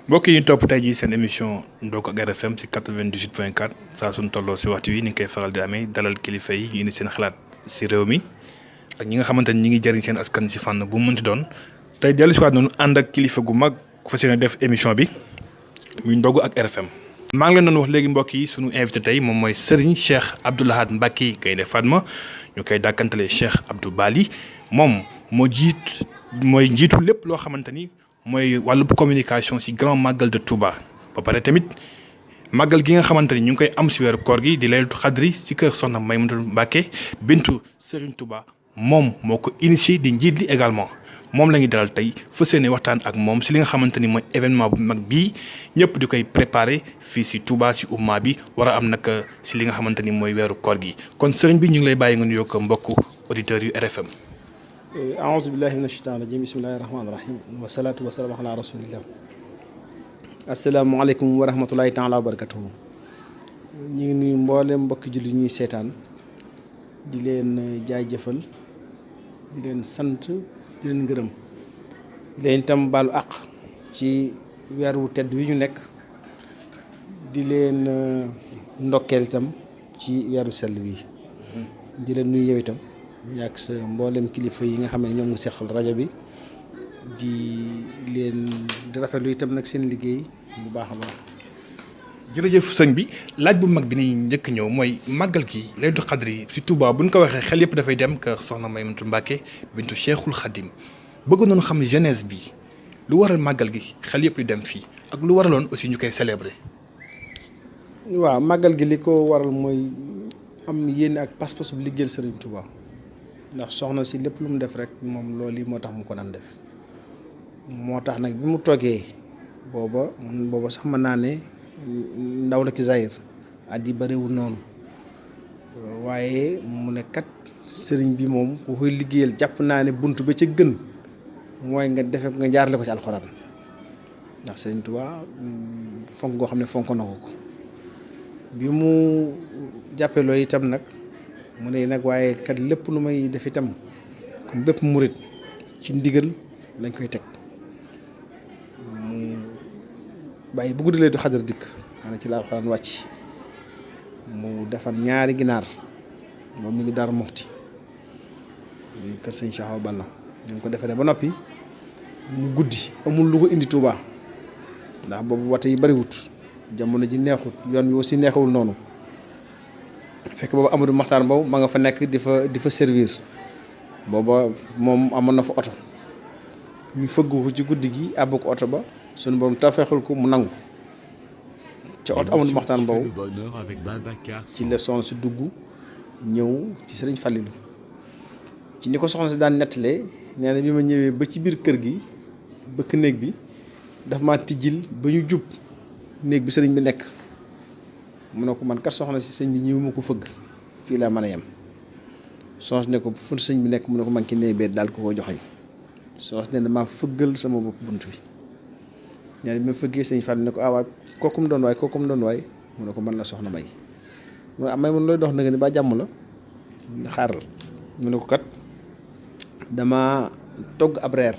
mbokk yi ñu topp tey jii seen émission Ndokk ak RFM ci 98.4 saa suñu tolloo si waxtu wi ni ñu koy faral di amee dalal kilifa yi ñu indi seen xalaat si réew mi ak ñi nga xamante ni ñi ngi jëriñ seen askan si fànn bu mu mënti doon tey dellu si waat noonu ànd ak kilifa gu mag fas yéene def émission bi muy Ndogg ak RFM. maa ngi leen doon wax léegi mbokk yi sunu invité tey moom mooy Serigne Cheikh Abdou Lahad Mbacké Gaïndé Fatma ñu koy dàkkantalee Cheikh Abdou Bali moom mooy njiitu lépp loo xamante ni mooy wàllu communication ci grand magal de Touba ba pare tamit magal gi nga xamante ni ñu ngi koy am ci weeru koor gi di laylatul xadri ci kër Soxna Maymunatu Mbacké bintu Serigne Touba moom moo ko initié di njiit li également moom la ñuy dalal tey fas yéene waxtaan ak moom ci li nga xamante ni mooy événement bu mag bii ñëpp di koy préparer fii ci Touba ci umma bi war a am nag ci li nga xamante ni mooy weeru koor gi kon Serigne bi ñu ngi lay bàyyi nga nuyoo ko mbokku auditeurs yu RFM. aouzu billahi mina shaytaani rajim bismillahi rahmaani rahim wasalaatu wasalaamu ala rasulillah asalaamaaleykum wa rahmatulahi taala wa barakatuhu ñu ngi nuyu mboolem mbokki julli ñuy seetaan di leen jaajëfal di leen sant di leen gërëm di leen itam baalu àq ci weer wu tedd wi ñu nekk di leen ndokkeel itam ci weeru sell wi di leen nuyu yow itam yàgg sa mboolem kilifa yi nga xam ne ñoom nga seqal rajo bi di leen di rafetlu itam nag seen liggéey bu baax a baax. jërëjëf sëñ bi laaj bu mag bi ni njëkk ñëw mooy màggal gi laylatul xadri ci Touba bu ñu ko waxee xel yëpp dafay dem kër Soxna Maymunatu Mbacké bintu Cheikhul Khadim bëgg noonu xam jeunesse bi lu waral màggal gi xel yëpp di dem fii ak lu waraloon aussi ñu koy célébrer. waaw màggal gi li ko waral mooy am yéene ak pas-pas bu liggéeyal Serigne Touba. ndax soxna si lépp lu mu def rek moom loolu yi moo tax mu ko daan def moo tax nag bi mu toogee booba sax mën naa ne ndaw la ki zahir at yi bëriwul noonu waaye mu ne kat sëriñ bi moom ku koy liggéeyal jàpp naa ne bunt ba ca gën mooy nga defe nga jaarale ko ci alxuraan ndax Sëriñ Tuubaa fonk goo xam ne fonk na ko bi mu jàppee loolu itam nag mu ne nag waaye kat lépp lu may def itam comme bépp murit ci ndigal lañ koy teg mu bàyyi bu guddi lay du xadar dikk maanaam ci la alxuraan wàcc mu defar ñaari ginaar moom mi ngi Daaru Muxti muy kër sëñ Cheikh Awa Balla ñu ko defaree ba noppi mu guddi amul lu ko indi Touba ndax boobu wate yi bariwut jamono ji neexut yoon wi aussi neexawul noonu fekk boobu Amadou Maxtaar Mbow ma nga fa nekk di fa servir booba moom amoon na fa oto ñu fëgg ko ci guddi gi àbb ko oto ba sunu borom tafeexul ko mu nangu ca oto Amadou Maxtaar Mbow ci la soxna si dugg ñëw ci Sëriñ Fallilu ci ni ko soxna si daan nettalee nee na bi ma ñëwee ba ci biir kër gi bëkk néeg bi daf ma tijjil ba ñu jub néeg bi sëriñ bi nekk mu ne ko man kat soxna si sëñ bi ñëw ma ko fëgg fii laa mën a yem soxna si ne ko fu sëñ bi nekk mu ne ko man ki nee bee daal ko joxeñ soxna si ne damaa fëggal sama bopp bunt bi ñaari bi ma fëggee sëñ Fall ne ko waay kookum doon waay mu ne ko man la soxna May mu ne may man looy dox na nga ni ba jàmm la xaaral mu ne ko kat dama togg ab reer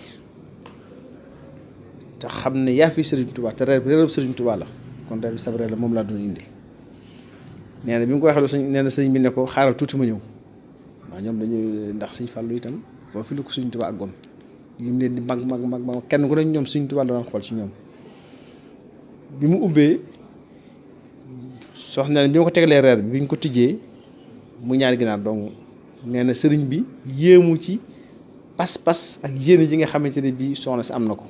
te xam ne yaa fi Sëriñ Tuubaa te reer bi reerub Sëriñ Tuubaa la kon reer bi sab reer la moom laa doon indi nee na bi mu ko waxee lu sëñ nee na sëñ bi ne ko xaaral tuuti ma ñëw waaw ñoom dañuy ndax sëñ Fallu itam foofu la ko Sëriñ Tuubaa àggoon lim leen di mag kenn ku ne ñoom Sëriñ Tuubaa la doon xool ci ñoom bi mu ubbee soxna bi ma ko tegalee reer bi ñu ko tijjee mu ñaari ginaar donc nee na sëriñ bi yéemu ci pas-pas ak yéene ji nga xamante ne bii soxna si am na ko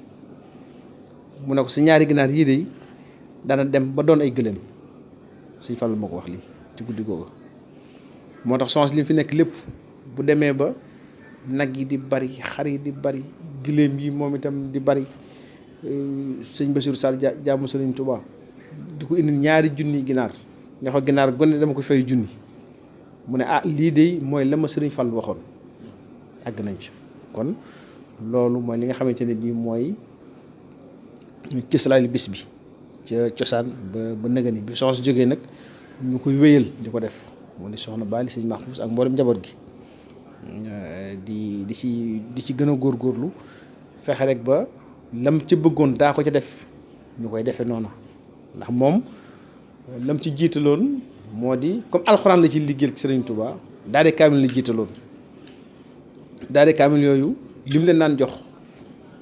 mu ne ko si ñaari ginaar yii de dana dem ba doon ay gëléem Sëñ Fallu moo ko wax lii ci guddi googu moo tax soxna si li fi nekk lépp bu demee ba nag yi di bari xar yi di bari gëléem yi moom itam di bari sëñ Bassirou Sall jaamu Sëriñ Tuubaa di ko indi ñaari junni ginaar ne ko ginaar gone dama ko fay junni mu ne lii de mooy la ma Sëriñ Fallu waxoon àgg nañ ci kon loolu mooy li nga xamante ne bii mooy cëslaayu bis bi ca cosaan ba nëgëni bi soxna si jógee nag ñu koy wéyal di ko def mu ni soxna Bali sëñ Mahfouz ak mboolem njaboot gi di ci gën a góorgóorlu fexe rek ba lam ca bëggoon daa ko ca def ñu koy defee noonu ndax moom lam ci jiitaloon moo di comme alxuraan la ci liggéeyal ci Sëriñ Tuubaa daal di kaamil la jiitaloon daal di kaamil yooyu lim leen daan jox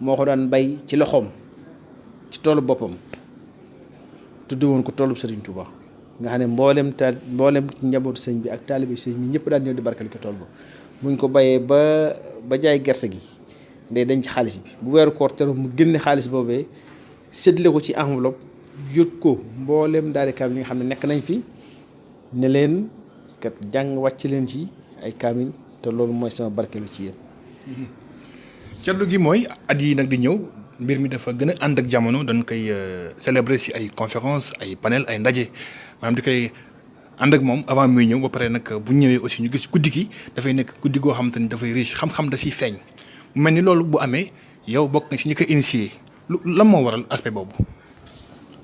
moo ko daan bay ci loxoom ci toolu boppam tudde woon ko toolu Sëriñ Tuubaa nga xam ne mboolem njabootu sëñ bi ak taalibe sëñ bi ñëpp daan ñëw di barkeel ko tool ba buñ ko bayee ba jaay gerte gi day denc xaalis bi bu weeru koor teru mu génne xaalis boobee séddale ko ci enveloppe yót ko mboolem daal di kaamil yi nga xam ne nekk nañ fi ne leen kat jàng wàcc leen ci ay kaamil te loolu mooy sama barkeelu ci yéen. caddu gi mooy at yi nag di ñëw mbir mi dafa gën a ànd ak jamono dañ koy célébrer ci ay conférence ay panel ay ndaje maanaam di koy ànd ak moom avant muy ñëw ba pare nag bu ñëwee aussi ñu gis guddi gi dafay nekk guddi goo xam te ni dafay riche xam-xam da ciy feeñ mu mel ni loolu bu amee yow bokk nga ci ñi ko initié lan moo waral aspect boobu.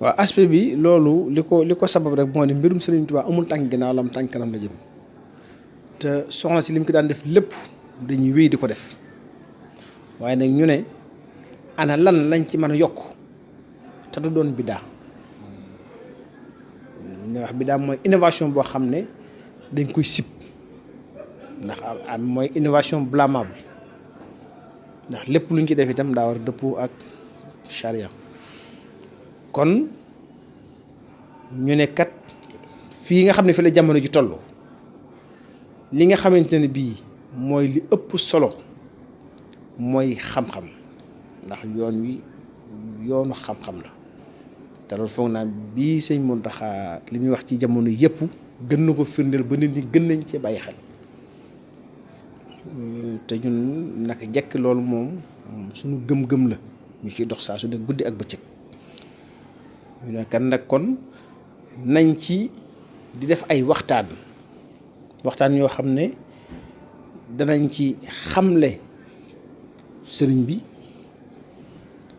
waaw aspect bi loolu li ko sabab rek moo ne mbirum Sëriñ Tuubaa amul tànk ginnaaw la am tànk kanam la jëm te soxna si lim ko daan def lépp dañuy wéy di ko def waaye nag ñu ne ana lan lañ ci mën a yokk te du doon biddaa nga wax biddaa mooy innovation boo xam ne dañ koy sib ndax am mooy innovation blâmable ndax lépp luñ ci def itam daa war a dëppoo ak charia kon ñu ne kat fii nga xam ne fi la jamono ji toll li nga xamante ne bii mooy li ëpp solo mooy xam-xam ndax yoon wi yoonu xam-xam la te loolu foog naa bii sëñ Mountakha li muy wax ci jamono yëpp gën na ko firndeel ba nit ñi gën nañ cee bàyyi xel te ñun naka jekk loolu moom suñu gëm-gëm la ñu ciy dox saa su ne guddi ak bëccëg ñu ne kan nag kon nañ ci di def ay waxtaan yoo xam ne danañ ci xamle sëriñ bi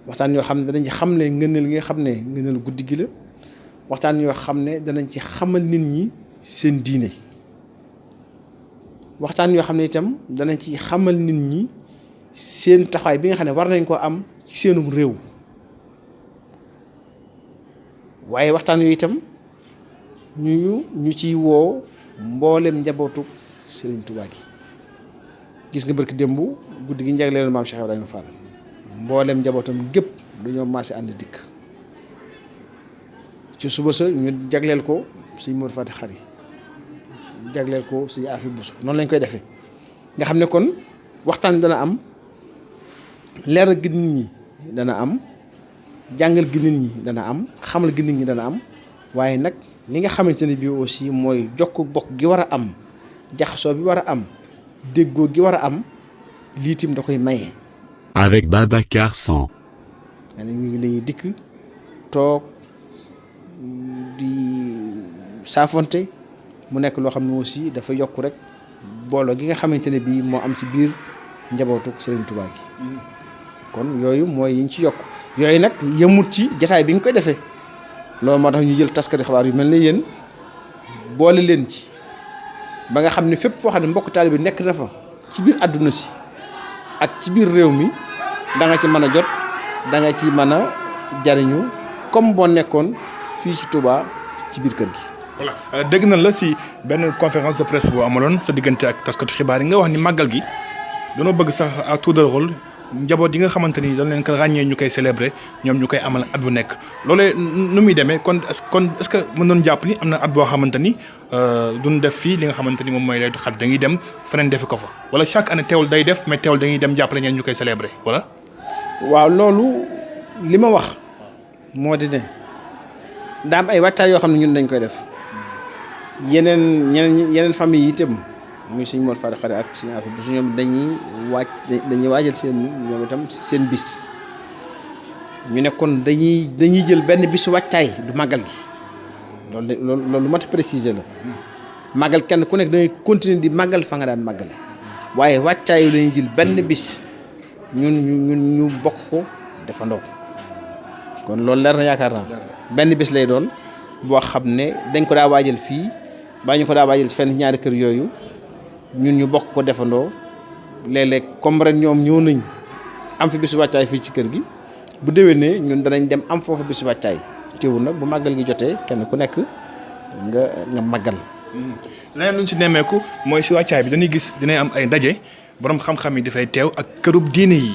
waxtaan yoo xam ne danañ ci xamle ngëneel gi nga xam ne ngëneel guddi gi la waxtaan yoo xam ne danañ ci xamal nit ñi seen diine waxtaan yoo xam ne itam danañ ci xamal nit ñi seen taxawaay bi nga xam ne war nañ koo am ci seenum réew waaye waxtaan yooyu itam ñu ciy woo mboolem njabootu Sëriñ Tuubaa gi gis nga barki démb guddi gi njagleelu maam Cheikh Ibrahima Fall mboolem njabootam gépp dañoo maase ànd dikk ci suba sa ñu jagleel ko suñ Mor Fati Xari jagleel ko suñu Afi Busu noonu lañ koy defee nga xam ne kon waxtaan dana am leeral gi nit ñi dana am jàngal gi nit ñi dana am xamal gi nit ñi dana am waaye nag li nga xamante ne bii aussi mooy jokk bokk gi war a am jaxasoo bi war a am déggoo gi war a am lii tim da koy maye. Avec Babacar San. ñu ngi lañuy dikk toog di saafonte mu nekk loo xam ne aussi dafa yokk rek booloo gi nga xamante ne bii moo am ci biir njabootu Sëriñ Tuubaa gi kon yooyu mooy yi ñu ci yokk yooyu nag yemut ci jataay bi nga koy defee loolu moo tax ñu jël taskati xabaar yu mel ne yéen boole leen ci ba nga xam ne fépp foo xam ne mbokk taalibe bi nekk na fa ci biir àdduna si ak ci biir réew mi da nga ci mën a jot da nga ci mën a jariñu comme boo nekkoon fii ci Touba ci biir kër gi. voilà dégg na la si benn conférence de presse boo amaloon sa diggante ak taskatu xibaar yi nga wax ni màggal gi dañoo bëgg sax à tour de rôle njaboot yi nga xamante ni dañ leen ko ràññee ñu koy célébrer ñoom ñu koy amal at bu nekk loolee nu muy demee kon est-ce que mën doon jàpp ni am na at boo xamante ni duñ def fii li nga xamante ni moom mooy lay xat dañuy dem feneen defi ko fa wala chaque année teewul day def mais teewul dañuy dem jàppale ñeen ñu koy célébrer voilà. waaw loolu li ma wax moo di ne daa am ay waajtaay yoo xam ne ñun dañ koy def yeneen famille yi itam muy suñu Mor Fati Xari ak suñu affaire bi su ñoom dañuy waajal seen ñoom itam seen bis ñu ne kon dañuy jël benn bisu wàccaay du màggal gi loolu lu mat a préciser la màggal kenn ku nekk dangay continuer di màggal fa nga daan màggale waaye wàccaay yu lañuy jël benn bis ñu bokk ko defandoo kon loolu leer na yaakaar naa benn bis lay doon boo xam ne dañ ko daa waajal fii baa ñu ko daa waajal fenn ñaari kër yooyu ñun ñu bokk ko defandoo léeg-léeg comme ren ñoom ñëw nañ am fi bisu wàccaay fii ci kër gi bu déwénee ñun danañ dem am foofu bisu wàccaay teewul nag bu màggal gi jotee kenn ku nekk nga màggal. leneen lu ñu si nemmeeku mooy si wàccaay bi dañuy gis dinañ am ay ndaje borom xam-xam yi dafay teew ak kërub diine yi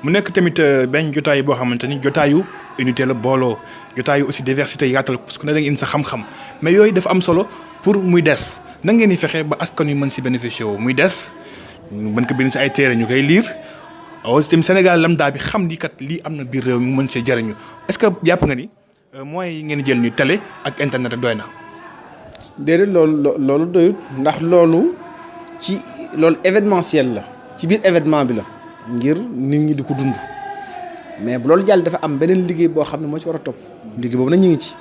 mu nekk tamit benn jotaay boo xamante ni jotaayu unité la booloo jotaayu aussi diversité yaatal parce que ne da nga indi sa xam-xam mais yooyu dafa am solo pour muy des na ngeen di fexe ba askan wi mën si bénéficier wu muy des mën ko bind si ay téere ñu koy lire aussi tamit Sénégal lambda bi xam ni kat lii am na biir réew mi mën see jëriñu est-ce que jàpp nga ni moyens yi ngeen jël ñu télé ak internet doy na. déedéet loolu doyut ndax loolu événementiel la ci biir événement bi la ngir nit ñi di ko dund mais bu loolu jàll dafa am beneen liggéey boo xam ne moo ci war a topp liggéey boobu nag ñu ngi ci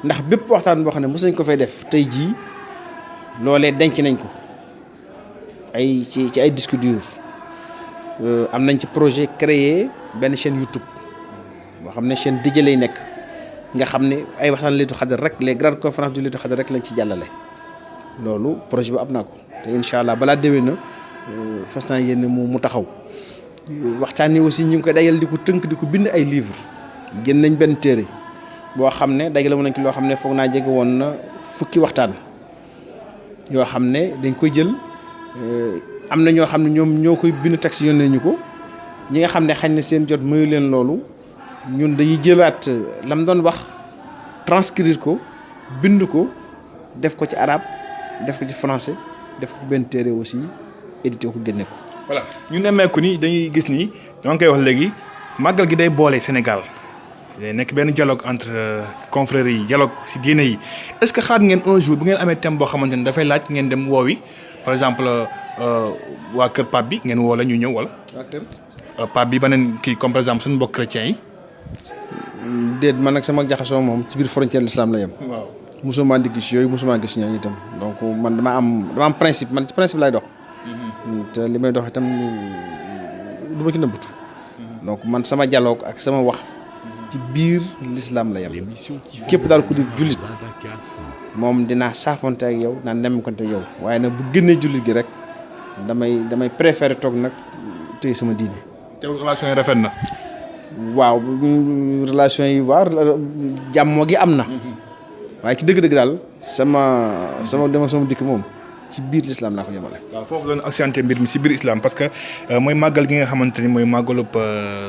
ndax bépp waxtaan boo xam ne mos nañ ko fay def tey jii loolee denc nañ ko ci ay disques durs am nañ ci projet créer benn chaîne YouTube boo xam ne chaîne DJ lay nekk nga xam ne ay waxtaan Laylatul Qadr rek les grandes conférences du Laylatul Qadr rek lañ ci jàllale loolu projet bu am naa ko te incha allah balaa déwén na fas naa yéene mu taxaw waxtaan yi aussi ñu ngi koy dajal di ko tënk di ko bind ay livres génn nañ benn téere boo xam ne dajale nañ ci loo xam ne foog naa jege woon na fukki waxtaan yoo xam ne dañ koy jël am na ñoo xam ne ñoom ñoo koy bind texte yónnee ñu ko ñi nga xam ne xañ na seen jot mayu leen loolu ñun dañuy jëlaat lam doon wax transcrire ko bind ko def ko ci arabe def ko ci français def ko benn téere aussi édité ko génne ko. voilà ñu nemmeeku ni dañuy gis ni dama koy wax léegi màggal gi day boole Sénégal day nekk benn dialogue entre confréries yi dialogue si diine yi est-ce que xaar ngeen un jour bu ngeen amee thème boo xamante ni dafay laaj ngeen dem woowi par exemple waa kër Pape bi ngeen woo la ñu ñëw wala. waa kër Pape bi beneen kii comme par exemple suñu mbokk chrétiens yi. déet man nag sama jaxasoo moom ci biir frontière l'islam la yem. waaw musuma di gis yooyu musuma gis ñooñu itam donc man dama am principe man ci principe lay dox. te li may dox itam du ma ci nëbbatu. donc man sama dialogue ak sama wax ci biir l'islam la yem. képp daal ku di jullit moom dinaa saafonte ak yow naan nemmekonte ak yow waaye nag bu génnee jullit gi rek damay préférer toog nag tey sama diine. te relation yi rafet na. waaw relation yi waaw jàmmoo gi am na. waaye ci dëgg-dëgg daal sama dem ak sama dikk moom ci biir l'islam laa ko yemale. waaw foofu la ñu accentué mbir mi si biir islam parce que mooy màggal gi nga xamante ni mooy màggalub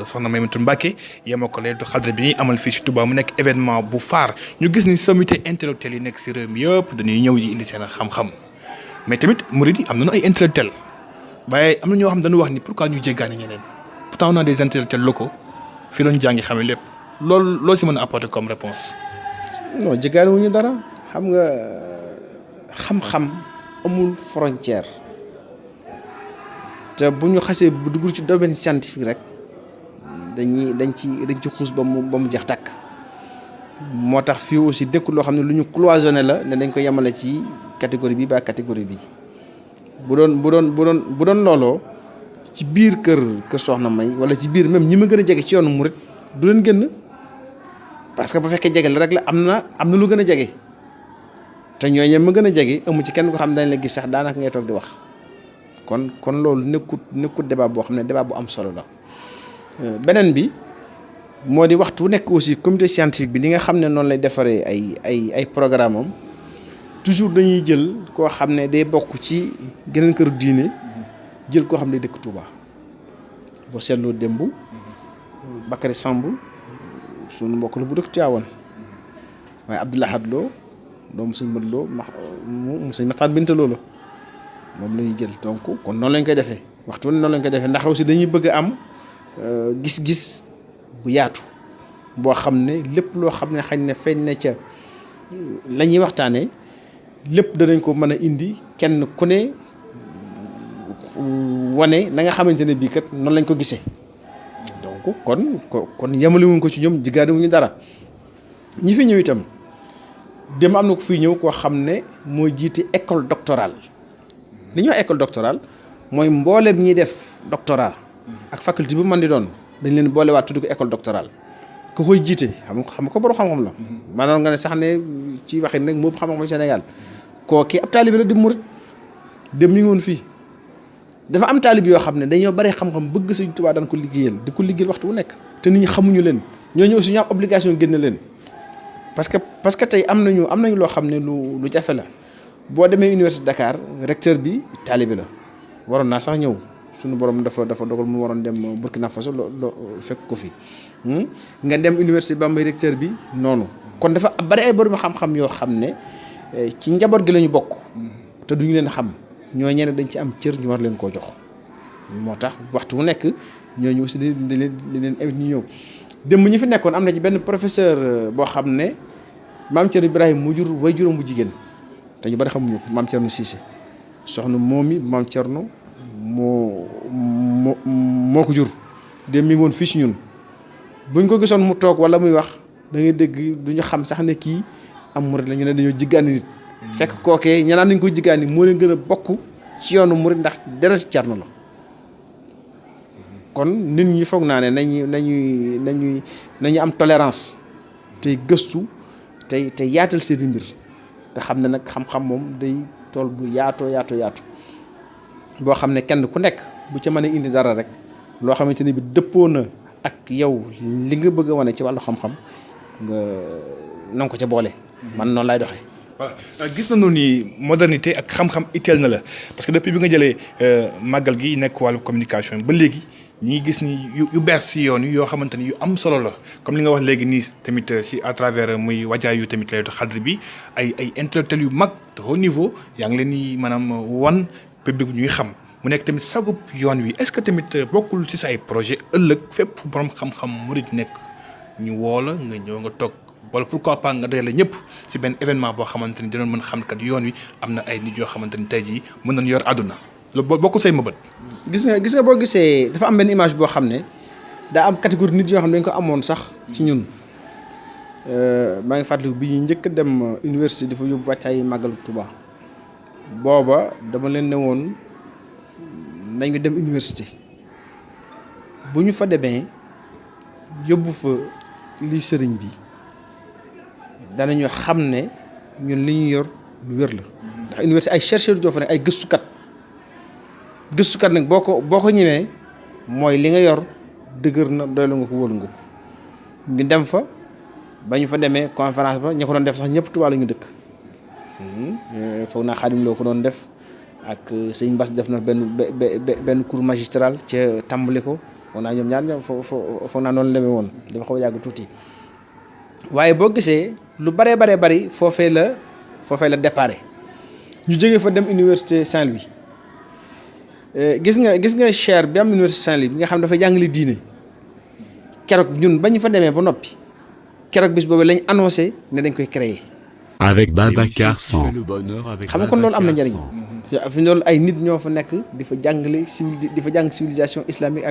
soxna Maymunatu Mbàkke yemoo ko Laylatul Qadr bi ñuy amal fii si Touba mu nekk événement bu phare ñu gis ni sommité intellectuel yi nekk si réew mi yëpp dañuy ñëw di indi seen xam-xam mais tamit murid yi am nañu ay intellectuel waaye am na ñoo xam dañu wax ni pourquoi ñu jéggaani ñeneen pourtant on a des intellectuels locaux fii lañu jàngi xamee lépp loolu si mën a apporter comme réponse. non jéggaani wuñu dara xam nga xam-xam amul frontière te bu ñu xasee bu dugg ci domaine scientifique rek dañ ci xuus ba mu jeex tàkk moo tax fii aussi nekkul loo xam ne lu ñu cloisonné la ne dañ ko yemale ci catégorie bi ba catégorie bi bu doon looloo ci biir kër Soxna May wala ci biir même ñi ma gën a jege ci yoonu murit du leen génn parce que bu fekkee jege la rek la am na lu gën a jege te ñooñu ma gën a jege amu ci kenn ko xam ne dañ la gis sax daanaka ngay toog di wax kon loolu nekkut débat boo xam ne débat bu am solo la. beneen bi moo di waxtu nekk aussi comité scientifique bi li nga xam ne noonu lay defaree ay programme am toujours dañuy jël koo xam ne day bokk ci geneen kër diine jël koo xam ne dëkk Touba boo seetloo démb Bakary Samb sunu mbokk la bu dëkk Tivaouane waaye Abdoul Ahad Lo doomu sëñ Mat Lo mu sëñ Maxtaan Binta Lo la moom la ñuy jël donc kon noonu lañ koy defee waxtu noonu lañ koy defee ndax aussi dañuy bëgg a am gis-gis bu yaatu boo xam ne lépp loo xam ne xañ ne feeñ na ca la ñuy waxtaanee lépp danañ ko mën a indi kenn ku ne wane na nga xamante ne bii kat noonu lañ ko gisee donc kon yemale wuñ ko ci ñoom jigéen wuñu dara ñi fi ñëw itam dem am na ko fiy ñëw koo xam ne mooy jiite école doctorale li ñuy wax école doctorale mooy mbooleem ñiy def doctorat ak faculté bu mën di doon dañ leen boolewaat tudd ko école doctorale ku koy jiite xam ko borom xam-xam la maanaam nga ne sax ne ci waxin nag moo xam-xam Sénégal kooki ab taalibe la di murit dem mi ngi woon fii dafa am taalib yoo xam ne dañoo bari xam-xam bëgg Sëñ Tuubaa daan ko liggéeyal di ko liggéeyal waxtu wu nekk te nit ñi xamuñu leen ñooñu aussi ñu am obligation génne leen parce que tey am nañu loo xam ne lu jafe la boo demee université Dakar recteur bi taalibe la waroon naa sax ñëw suñu borom dafa dogal mu waroon dem Burkina Faso fekk ko fi nga dem université Bambey recteur bi noonu kon dafa bari ay borom xam-xam yoo xam ne ci njaboot gi la ñu bokk te duñu leen xam ñoo ñeneen dañ ci am cër ñu war leen koo jox moo tax waxtu wu nekk ñooñu aussi di leen invité ñu ñëw démb ñi fi nekkoon am na ci benn professeur boo xam ne maam Thierno Ibrahima mu jur way juróom bu jigéen te ñu bari xamuñu ko maam Thierno Cissé soxna moomi maam Thierno moo ko jur démb mi ngi woon fii ci ñun buñ ko gisoon mu toog wala muy wax da ngay dégg duñu xam sax ne kii am murid la ñu ne dañoo jiggaani nit fekk kookee ñanaan nañ ko jiggaani moo leen gën a bokk ci yoonu murid ndax dara ci Thierno la kon nit ñi foog naa ne nañu am tolérance tey gëstu tey yaatal seeni mbir te xam ne nag xam-xam moom day tool bu yaatoo boo xam ne kenn ku nekk bu ca mën a indi dara rek loo xamante ne bi dëppoo na ak yow li nga bëgg a wane ci wàllu xam-xam nga nanga ko ca boole. man noonu laay doxee. voilà gis nañu ni modernité ak xam-xam itteel na la parce que depuis bi nga jëlee màggal gi nekk wàllu communication ba léegi ñi ngi gis ni yu bees si yoon yi yoo xamante ni yu am solo la comme li nga wax léegi nii tamit si à travers muy wajaay yu tamit laytu xadr bi ay intellectuels yu mag de haut niveau yaa ngi leen di maanaam wan public ñuy xam mu nekk tamit sagub yoon wi est-ce que tamit bokkul si sa ay projet ëllëg fépp borom xam-xam murid nekk ñu woo la nga ñëw nga toog wala pourquoi pas nga dajale ñëpp si benn événement boo xamante ni dinañ mën xam kat yoon wi am na ay nit yoo xamante ni tey jii mën nañ yor àdduna loolu bokkul say mëbët. gis nga boo gisee dafa am benn image boo xam ne daa am catégorie nit yoo xam ne dañ ko amoon sax ci ñun maa ngi fàttaliku bi ñuy njëkk a dem université dafa yóbbu wàccaay màggalu Tuubaa booba dama leen ne woon nañu dem université bu ñu fa demee yóbbu fa lii sëriñ bi danañu xam ne ñun li ñu yor lu wér la ndax université ay chercheurs joo fa ne ay gëstukat nag boo ko ñëwee mooy li nga yor dëgër na doylu nga ko wóolu nga ko ñu dem fa ba ñu fa demee conférence ba ñu ko doon def sax ñëpp Tuubaa la ñu dëkk foog naa Xaadim loo ko doon def ak sëñ Bass def na benn cours magistral ca tàmbali ko foog naa ñoom ñaar ñoom foog naa noonu la demee woon dafa xaw a yàgg tuuti waaye boo gisee lu baree bari foofee la déparé ñu jógee fa dem université Saint-Louis gis nga chaire bi am université Saint-Louis bi nga xam dafa jàngale diine keroog ñun ba ñu fa demee ba noppi keroog bis boobu lañ annoncé ne dañ koy créer. avec Babacar Samb. xam nga kon loolu am na njëriñ. fi loolu ay nit ñoo fa nekk di fa jàngale di fa jàng civilisation islamique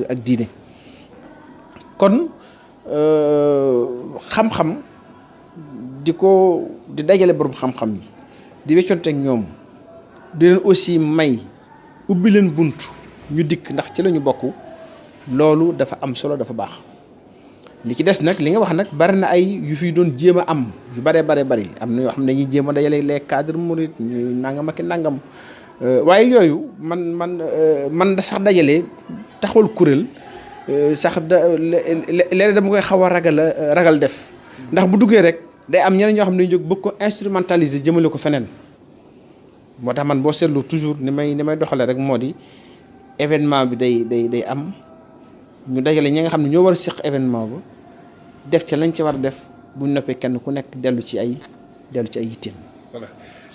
ak diine kon xam-xam di dajale borom xam-xam yi di weccoonteeg ñoom di leen aussi may ubbi leen bunt ñu dikk ndax ci la ñu bokk loolu dafa am solo dafa baax li ci des nag li nga wax nag bari na ay yu fi doon jéem a am yu bari am na yoo xam ne dañuy jéem a dajale les cadres mourides ñu nangam ak nangam waaye yooyu man da sax dajale taxawal kuréel sax léeg-léeg dama koy xaw a ragal def ndax bu duggee rek day am ñeneen ñoo xam ne dañu jóg bëgg ko instrumentaliser jëmale ko feneen moo tax man boo seetlu toujours ni may doxale rek moo di événement bi day am ñu dajale ñi nga xam ne ñoo war a seq événement ba def ca lañ ca war a def bu ñu noppee kenn ku nekk dellu ci ay yitteem. voilà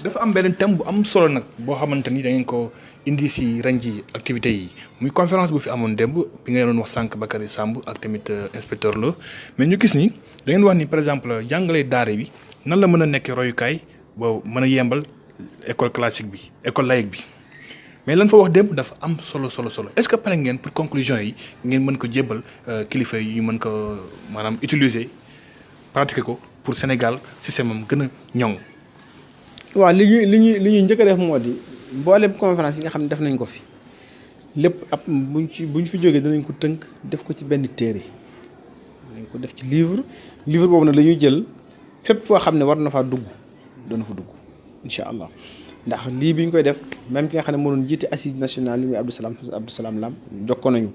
dafa am beneen thème bu am solo nag boo xamante ni da ngeen ko indi si ren ji activités yi muy conférence bu fi amoon démb bi nga doon wax sànq Bakary Samb ak tamit inspecteur Lo mais ñu gis ni da ngeen wax ni par exemple jàngale daara bi nan la mën a nekkee royukaay boo mën a yembal école classique bi école laïque bi. mais lan fa wax démb dafa am solo est-ce que pare ngeen pour conclusion yi ngeen mën ko jébbal kilifa yi ñu mën ko maanaam utiliser pratiquer ko pour Sénégal système am gën a ñoŋ. waaw li ñuy njëkk a def moo di mboolem conférence yi nga xam ne def nañ ko fi lépp ab buñ fi jógee danañ ko tënk def ko ci benn téere danañ ko def ci livre boobu nag la ñuy jël fépp foo xam ne war na faa dugg dana fa dugg incha allah ndax lii bi ñu koy def même ki nga xam ne moo doon jiite assise nationale yi muy Abdou Salam Lam jokkoo nañu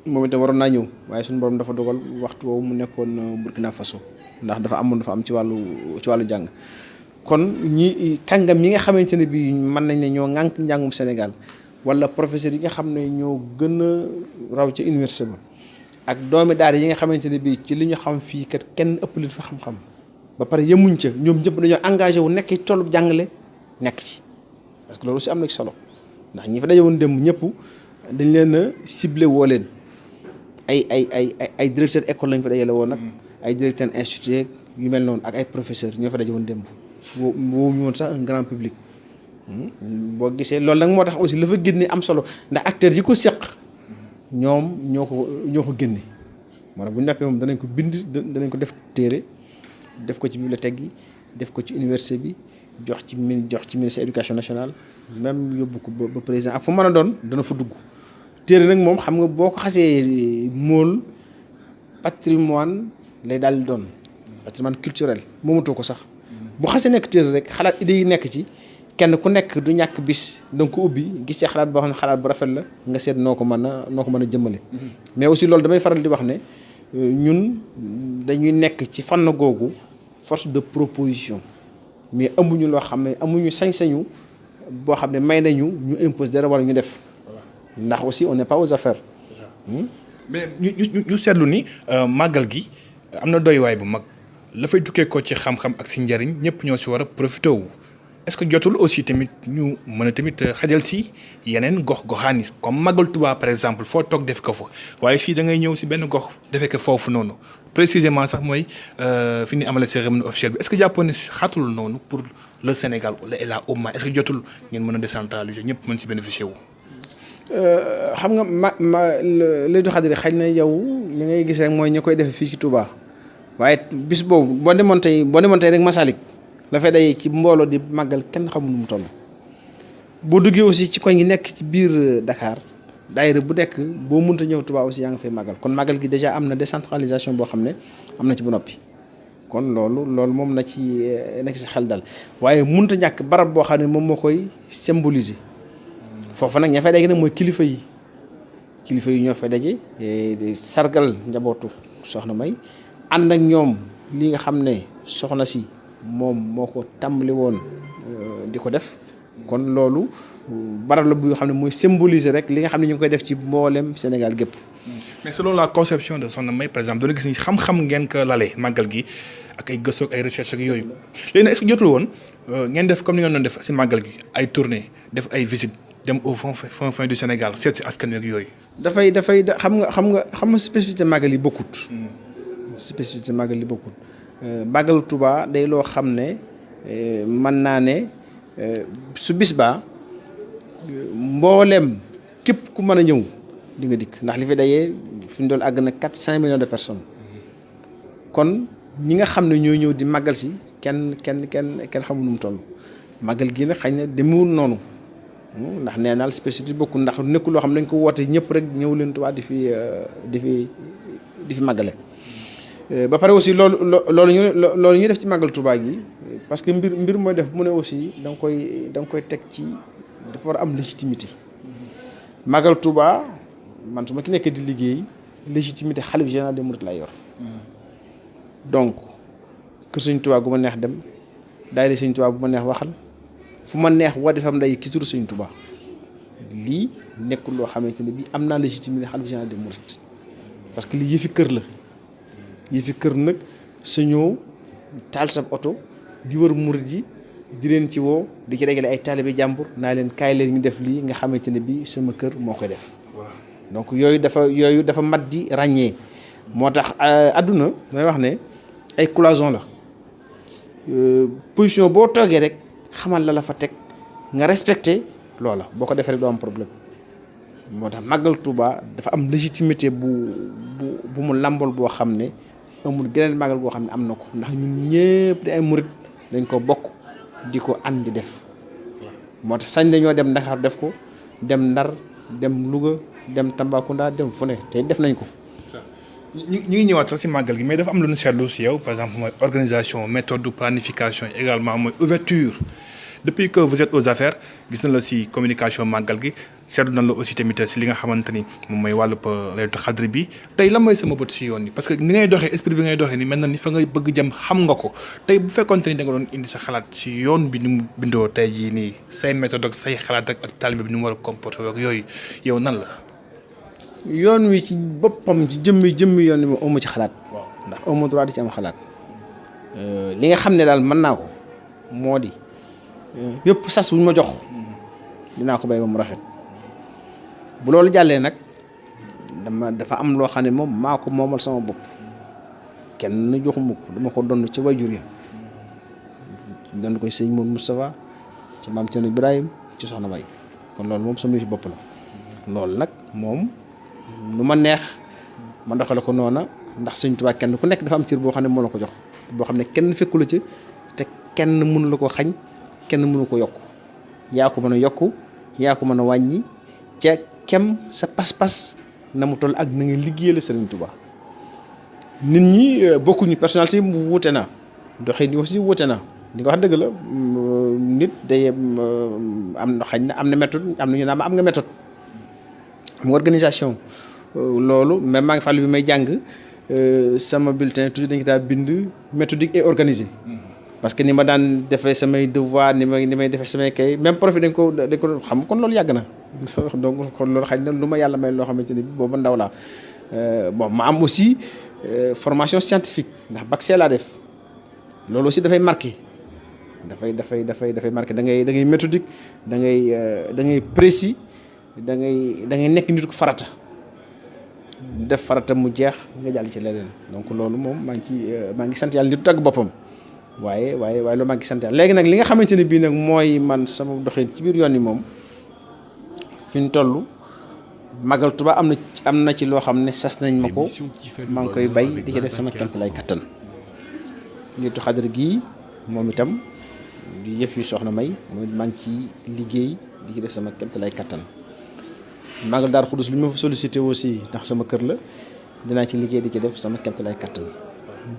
moom itam waroon naa ñëw waaye suñu borom dafa dogal waxtu woowu mu nekkoon Burkina Faso ndax dafa am ci wàllu jàng. kon ñi kàngam ñi nga xamante ne bii mën nañ ne ñoo ŋànk njàngum Sénégal wala professeur yi nga xam ne ñoo gën a raw ca université ba ak doomi daara yi nga xamante ne bii ci li ñu xam fii kat kenn ëpp leen fa xam-xam ba pare yemuñ ca ñoom ñëpp dañoo engagé wu nekk ci toolu jàngale nekk ci parce que loolu aussi am na ci solo ndax ñi fa daje woon dem ñëpp dañ leen a ciblé woo leen ay directeur école lañ fa dajale woon nag ay directeur institut yu mel noonu ak ay professeur ñoo fa daje woon démb woowu ñu woon sax un grand public boo gisee loolu nag moo tax aussi la fa génne am solo ndax acteurs yi ko seq ñoom ñoo ko génne moo tax bu ñu noppee moom danañ ko bind danañ ko def téere def ko ci bibliothèque yi def ko ci université bi jox ci ministère éducation nationale même yóbbu ko ba président ak fu mën a doon dana fa dugg téere nag moom xam nga boo ko xasee móol patrimoine lay daal di doon patrimoine culturel moomatoo ko sax bu xasee nekk téere rek xalaat idée yi nekk ci kenn ku nekk du ñàkk bis da nga ko ubbi gis ci xalaat boo xam ne xalaat bu rafet la nga seet noo ko mën a jëmmale mais aussi loolu damay faral di wax ne ñun dañuy nekk ci fànn googu force de proposition mais amuñu loo xam ne amuñu sañ-sañu boo xam ne may nañu ñu impose dara wala ñu def ndax aussi on n'est pas aux affaires. mais ñu seetlu ni màggal gi am na doywaay bu mag la fay jukkee ko ci xam-xam ak si njariñ ñëpp ñoo si war a profité wu est-ce que jotul aussi tamit ñu mën a tamit xajal si yeneen gox-goxaan yi comme màggal Tuubaa par exemple foo toog def ko fa waaye fii da ngay ñëw si benn gox defee ko foofu noonu précisément sax mooy fi ñu amale cérémonie officielle bi est-ce que jàppoon ne xatul noonu pour le Sénégal et la Oumma est-ce que jotul ngeen mën a décentraliser ñëpp mën si bénéficier wu. xam nga Laylatul Qadr xëy na yow li ngay gis rek mooy ñu koy defee fii ci Touba waaye bis boobu boo demoon tey rek Masalik la fay day ci mbooloo di màggal kenn xamul nu mu toll. boo duggee aussi ci koñ gi nekk ci biir Dakar daayira bu nekk boo mënta ñëw Touba aussi yaa ngi fay màggal kon màggal gi déjà am na décentralisation boo xam ne am na ci ba noppi kon loolu moom na ci nekk si xel dal waaye mënta ñàkk barab boo xam ne moom moo koy symboliser. foofu nag ña fay daje nag mooy kilifa yi ñoo fay daje di sargal njabootu soxna May ànd ak ñoom li nga xam ne soxna si moom moo ko tàmbali woon di ko def kon loolu barab la bu xam ne mooy symboliser rek li nga xam ne ñu ngi koy def ci mboolem Sénégal gépp. mais selon la conception de soxna May par exemple dana gis ni xam-xam ngeen ko lalee màggal gi ak ay gëstu ak ay recherche ak yooyu léegi nag est-ce que jotul woon ngeen def comme ni ngeen doon def si màggal gi ay tournée def ay visite dem au fond du Sénégal seet si askan wi ak yooyu. dafay xam nga spécificité màggal yi bokkut. Màggalu Touba day loo xam ne mën naa ne su bis baa mboolem képp ku mën a ñëw di nga dikk ndax li fi dajee fi ñu doon àgg na 4-5 millions de personnes kon ñi nga xam ne ñoo ñëw di màggal si kenn xamul nu mu toll màggal gi nag xëy na demewul noonu. ndax nee naa la spécificité bokkul ndax nekkul loo xam ne dañ ko woote ñëpp rek ñëw leen Tuubaa di fi màggale ba pare aussi loolu ñu def ci màggal Tuubaa gi parce que mbir mooy def mu ne aussi da nga koy teg ci dafa war a am légitimité màggal Tuubaa man su ma ki nekkee di liggéey légitimité xalif général des mourides lay yor donc kër Sëñ Tuubaa gu ma neex dem daayira Sëñ Tuubaa bu ma neex waxal fu ma neex woo defam day ki turu Sëñ Tuubaa lii nekkul loo xamante ne bii am naa légitimité xalifa général des mourides parce que lii yëfi kër nag sañoo taal sa oto di wër murid yi di leen ci woo di ci dégale ay taalibe jàmbur naa leen kaay leen ñu def lii nga xamante ne bii sama kër moo koy def donc yooyu dafa mat di ràññee moo tax àdduna may wax ne ay cloison la position boo toogee rek xamal la fa teg nga respecté loola boo ko defee rek doo am problème moo tax màggal Touba dafa am légitimité bu mu làmbool boo xam ne amul geneen màggal boo xam ne am na ko ndax ñun ñëpp di ay murit dañ ko bokk di ko ànd di def moo tax sañ dañoo dem Dakar def ko dem Ndar dem Louga dem Tambacounda dem fu ne te def nañ ko. ñu ngi ñëwaat sax si màggal gi mais dafa am lu ñu seetlu si yow par exemple mooy organisation méthode de planification également mooy ouverture depuis que vous êtes aux affaires gis na la si communication màggal gi seetlu na la aussi tamit si li nga xamante ni moom mooy wàllub laylatul xadri bi tey lan mooy sama bët si yoon yi parce que ni ngay doxee esprit bi ngay doxee ni mel na ni fa ngay bëgg jëm xam nga ko tey bu fekkoonte ni da nga doon indi sa xalaat si yoon bi ni mu bindoo tey jii nii say méthode ak say xalaat ak taalibe bi ni mu war a comporter ak yooyu yow nan la. yoon wi ci boppam ci jëmmi yoon wi moom amu ci xalaat. ndax amu droit di ci am xalaat. li nga xam ne daal mën naa ko moo di yëpp sas wuñ ma jox dinaa ko bay ba mu rafet bu loolu jàllee nag dafa am loo xam ne moom maa ko moomal sama bopp kenn joxuma ko dama ko donn ci wayjur ya donn koy sëñ Mourou Moustapha ci maam Thierno Ibrahim ci soxna May kon loolu moom sama yëfi bopp la loolu nag moom lu ma neex ma doxale ko noona ndax Sëñ Tuubaa kenn ku nekk dafa am cër boo xam ne moo la ko jox boo xam ne kenn fekku la ci te kenn mënu la ko xañ kenn mënu ko yokk yaa ko mën a yokk yaa ko mën a wàññi ca kem sa pas-pas na mu toll ak na nga liggéeyal Sëriñ Tuubaa nit ñi bokkuñu personnalité mu wuute na doxee ni aussi wuute na li nga wax dëgg la nit day am na xañ na am na méthode am na ñu naan am nga méthode am organisation loolu même maa ngi fàll bi may jàng sama bulletin toujours dañ ko daa bind méthodique et organisé parce que ni ma daan defee samay devoir ni may defee samay kay même prof dañ ko xam kon loolu yàgg na donc kon loolu xëy na lu ma yàlla may loo xamante ni booba ndaw laa bon ma am aussi formation scientifique ndax bac C laa def loolu aussi dafay marqué dafay marqué da ngay méthodique da ngay précis da ngay nekk nit ku farata def farata mu jeex nga jàll ci leneen donc loolu moom maa ngi sant yàlla nit tagg boppam waaye loolu maa ngi sant yàlla léegi nag li nga xamante ne bii nag mooy man sama doxin ci biir yoon yi moom fi ñu toll Magal Touba am na ci loo xam ne sas nañ ma ko maa ngi koy bay di ci def sama kéem lay kattan Laylatul Qadr gii moom itam di yëf yi soxna May moom maa ngi ci liggéey di ci def sama kéem lay kattan Magal Daaru Xuddus bi ma fa sollicité aussi ndax sama kër la dinaa ci liggéey di ci def sama kéem lay kattan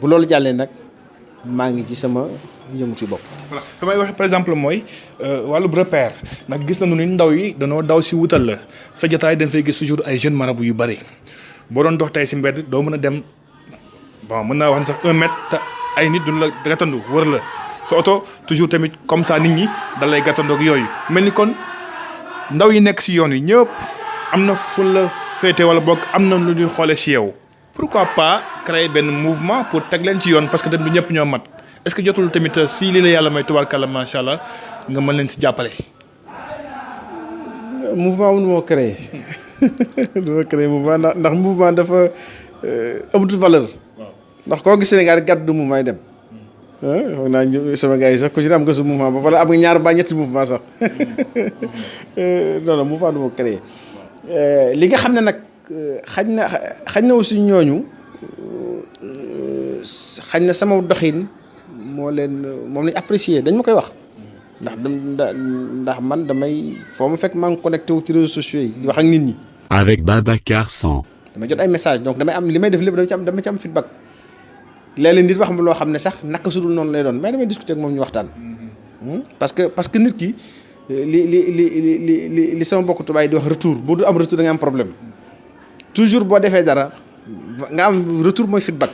bu loolu jàllee nag maa ngi ci sama yëngutu bopp. voilà damay wax par exemple mooy wàllub repère nag gis nañu ni ndaw yi danoo daw si wutal la sa jotaay dañ fay gis toujours ay jeunes marabout yu bëri boo doon dox tey si mbedd doo mën a dem bon mën naa wax ne sax 1 mètre te ay nit duñ la gàttandu wër la sa oto toujours tamit comme ça nit ñi da lay gàttandoog yooyu mel ni kon ndaw yi nekk si yoon yi ñëpp am na fu la féete wala boog am na lu ñuy xoolee si yow. pourquoi pas créer benn mouvement pour teg leen ci yoon parce que tamit ñëpp ñoo mat est-ce que jotul tamit si lii la yàlla may tubaarkàlla macha allah nga mën leen si jàppale. mouvement mënu moo créer dama créer mouvement ndax mouvement dafa amatul valeur. ndax koo gis Sénégal gàddu mouvement yi dem. foog naa ñu sama gars yi sax ku ci am nga sa mouvement ba wala am nga ñaar ba ñetti mouvement sax non mouvement du moo créer li nga xam ne nag. xañ na aussi ñooñu xañ na sama doxin moom lañ apprécier dañ ma koy wax ndax man damay foo ma fekk maa ngi connecté wu ci réseaux sociaux yi di wax ak nit ñi. Avec Babacar Samb. damay jot ay message donc damay am li may def lépp dama ci am feedback léeg-léeg nit wax ma loo xam ne sax naka su dul noonu lay doon mais damay discuter ak moom ñu waxtaan. parce que nit ki li sama mbokku tubaab yi di wax retour boo du am retour da nga am problème. toujours boo defee dara nga am retour mooy feedback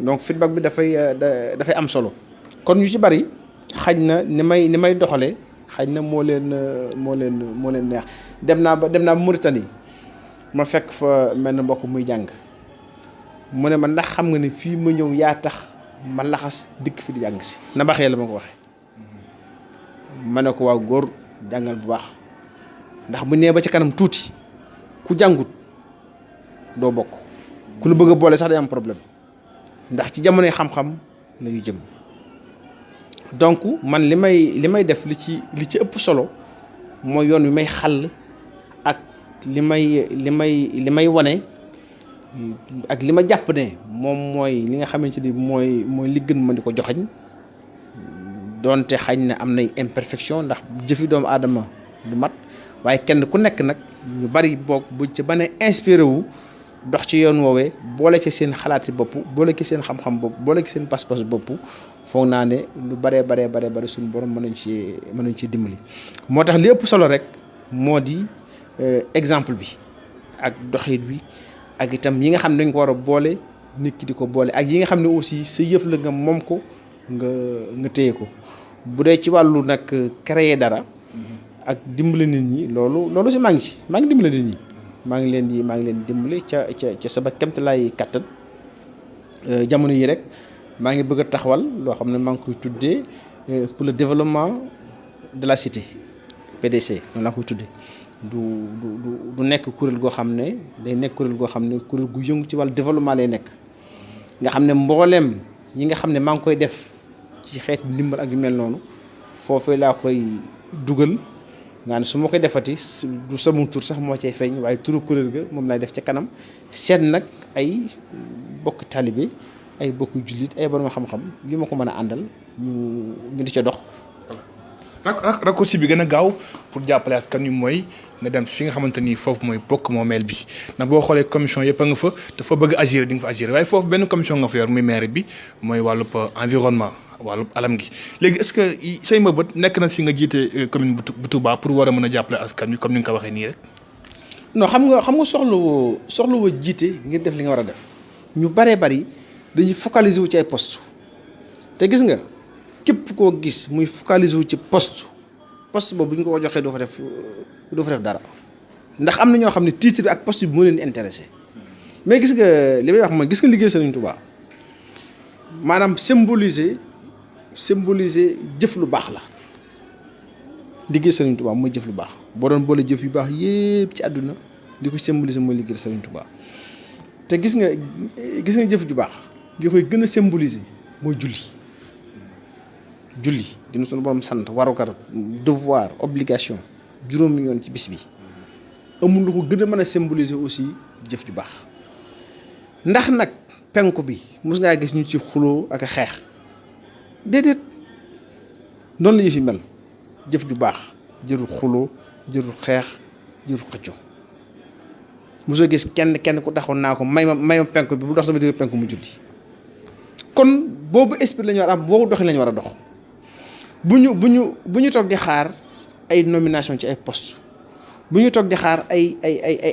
donc feedback bi dafay am solo kon ñu ci bari xaj na ni may doxalee xaj na moo leen neex dem naa ba Mauritanie ma fekk fa mel na mbokk muy jàng mu ne ma ndax xam nga ne fii ma ñëw yaa tax ma laxas dikk fi di jàng si na baxee la ma ko waxee ma ne ko waaw góor jàngal bu baax ndax bu nee ba ci kanam tuuti ku jàngut doo bokk ku lu bëgg a boole sax day am problème ndax ci jamonoy xam-xam la ñu jëm donc man li may def li ci ëpp solo mooy yoon wi may xàll ak li may wane ak li ma jàpp ne moom mooy li nga xamante ni mooy li gën ma di ko joxañ donte xañ na am nay imperfection ndax jëfi doomu aadama du mat waaye kenn ku nekk nag ñu bari boog bu ci ba ne inspiré wu dox ci yoon woowee boole ci seen xalaati bopp boole ci seen xam-xam bopp boole ci seen pas-pas bopp foog naa ne lu baree bare suñu borom mën nañ ci dimbali. moo tax li ëpp solo rek moo di exemple bi ak doxit bi ak itam yi nga xam ne dañ ko war a boole nit ki di ko boole ak yi nga xam ne aussi sa yëf la nga moom ko nga téye ko bu dee ci wàllu nag créer dara ak dimbali nit ñi loolu si maa ngi dimbali nit ñi maa ngi leen dimbali ca sama kemtalaay kattan jamono yi rek maa ngi bëgg a taxawal loo xam ne maa ngi koy tuddee pour le développement de la cité PDC noonu laa koy tuddee du nekk kuréel goo xam ne day nekk kuréel goo xam ne kuréel gu yëngu ci wàllu développement lay nekk nga xam ne mbooleem ñi nga xam ne maa ngi koy def ci xeeti ndimbal ak yu mel noonu foofee laa koy dugal nga ne su ma koy defati du sama tur sax moo cay feeñ waaye turu kuréel ga moom lay def ca kanam seet nag ay bokk talibé ay bokk jullit ay borom xam-xam yu ma ko mën a àndal ñu di ca dox. raccourci bi gën a gaaw pour jàppale askan wi mooy nga dem fi nga xamante ni foofu mooy bokk moomeel bi ndax boo xoolee commission yëpp a nga fa dafa bëgg agir di nga fa agir waaye foofu benn commission nga fa yor muy maire bi mooy wàllub environnement wàllub alam gi léegi est-ce que say mbëbët nekk na si nga jiite commune bu Touba pour war a mën a jàppale askan wi comme ni nga ko waxee nii rek. non xam nga soxlawoo jiite ngir def li nga war a def ñu baree bari dañuy focaliser wu ci ay poste te gis nga. képp koo gis muy focaliser wu ci poste boobu bu ñu ko joxee doo fa def dara ndax am na ñoo xam ne titre bi ak poste bi moo leen di intéressé mais gis nga li may wax mooy gis nga liggéey Serigne Touba maanaam symboliser jëf lu baax la liggéey Serigne Touba mooy jëf lu baax boo doon boole jëf yu baax yépp ci àdduna li ko symboliser mooy liggéey Serigne Touba te gis nga jëf ju baax li koy gën a symboliser mooy julli dina suñu borom sant warugar devoir obligation juróomi yoon ci bis bi amul lu ko gën a mën a symboliser aussi jëf ju baax ndax nag penku bi mos ngaa gis ñu ci xuloo ak a xeex déedéet noonu la ñu fi mel jëf ju baax jërul xuloo jërul xeex jërul xëccoo mosoo gis kenn ku taxoon naa ko may ma penku bi bu dox sama digg penku mu julli kon boobu esprit la ñu war a am boobu doxi la ñu war a dox bu ñu toog di xaar ay nomination ci ay poste bu ñu toog di xaar ay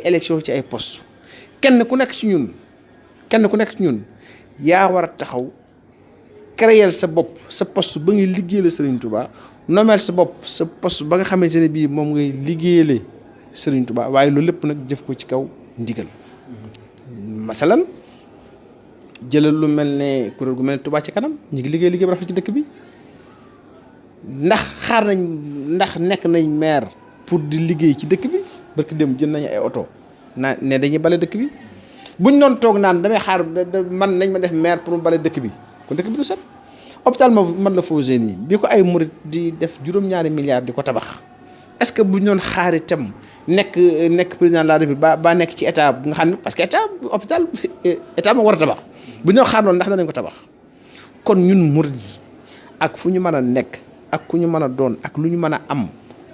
élection ci ay poste kenn ku nekk ci ñun yaa war a taxaw créer sa bopp sa poste ba ngay liggéeyale Serigne Touba nommer sa bopp sa poste ba nga xamante ne bii moom ngay liggéeyale Serigne Touba waaye loolu lépp nag jëf ko ci kaw ndigal masalan jëlal lu mel ne kuréel gu mel ne Touba ci kanam ñu ngi liggéey bu rafet ci dëkk bi ndax nekk nañ maire pour di liggéey ci dëkk bi barki dem jël nañu ay oto ne dañuy bale dëkk bi buñ doon toog naan damay xaar man nañ ma def maire pour mu bale dëkk bi kon dëkk bi du set hôpital man la fausé nii bi ko ay murit di def juróom-ñaari milliards di ko tabax est-ce que buñ doon xaar itam nekk président de la République ba nekk ci état bu nga xam ne parce que état moo war a tabax bu ñu doon xaar loolu ndax danañ ko tabax kon ñun murit yi ak fu ñu mën a nekk ak ku ñu mën a doon ak lu ñu mën a am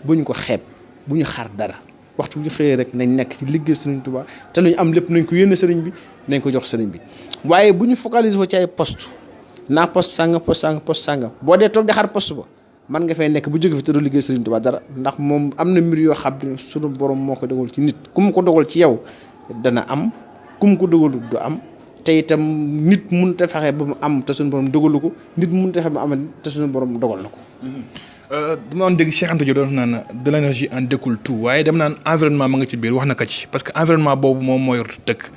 bu ñu ko xeeb bu ñu xaar dara waxtu bu ñu xëyee rek nañ nekk ci liggéey Serigne Touba te lu ñu am lépp nañ ko yéene Serigne bi nañ ko jox Serigne bi waaye bu ñu focaliser ci ay poste naa poste sàng boo dee toog di xaar poste ba man nga fay nekk bu jóge fi te doo liggéey Serigne Touba dara ndax moom am na mbir yoo xam ne sunu borom moo ko dogal ci nit ku mu ko dogal ci yow dana am ku mu ko dogalu du am te itam nit mënut a fexe ba mu am te suñu borom dogalu ko nit mënut a fexe ba mu am te suñu borom dogal na ko. dama doon dégg Cheikh Anta Diop doon naan de l'énergie en découle tout waaye dem naan environnement ma nga ci biir wax na ko ci parce que environnement boobu moom moo yor dëkk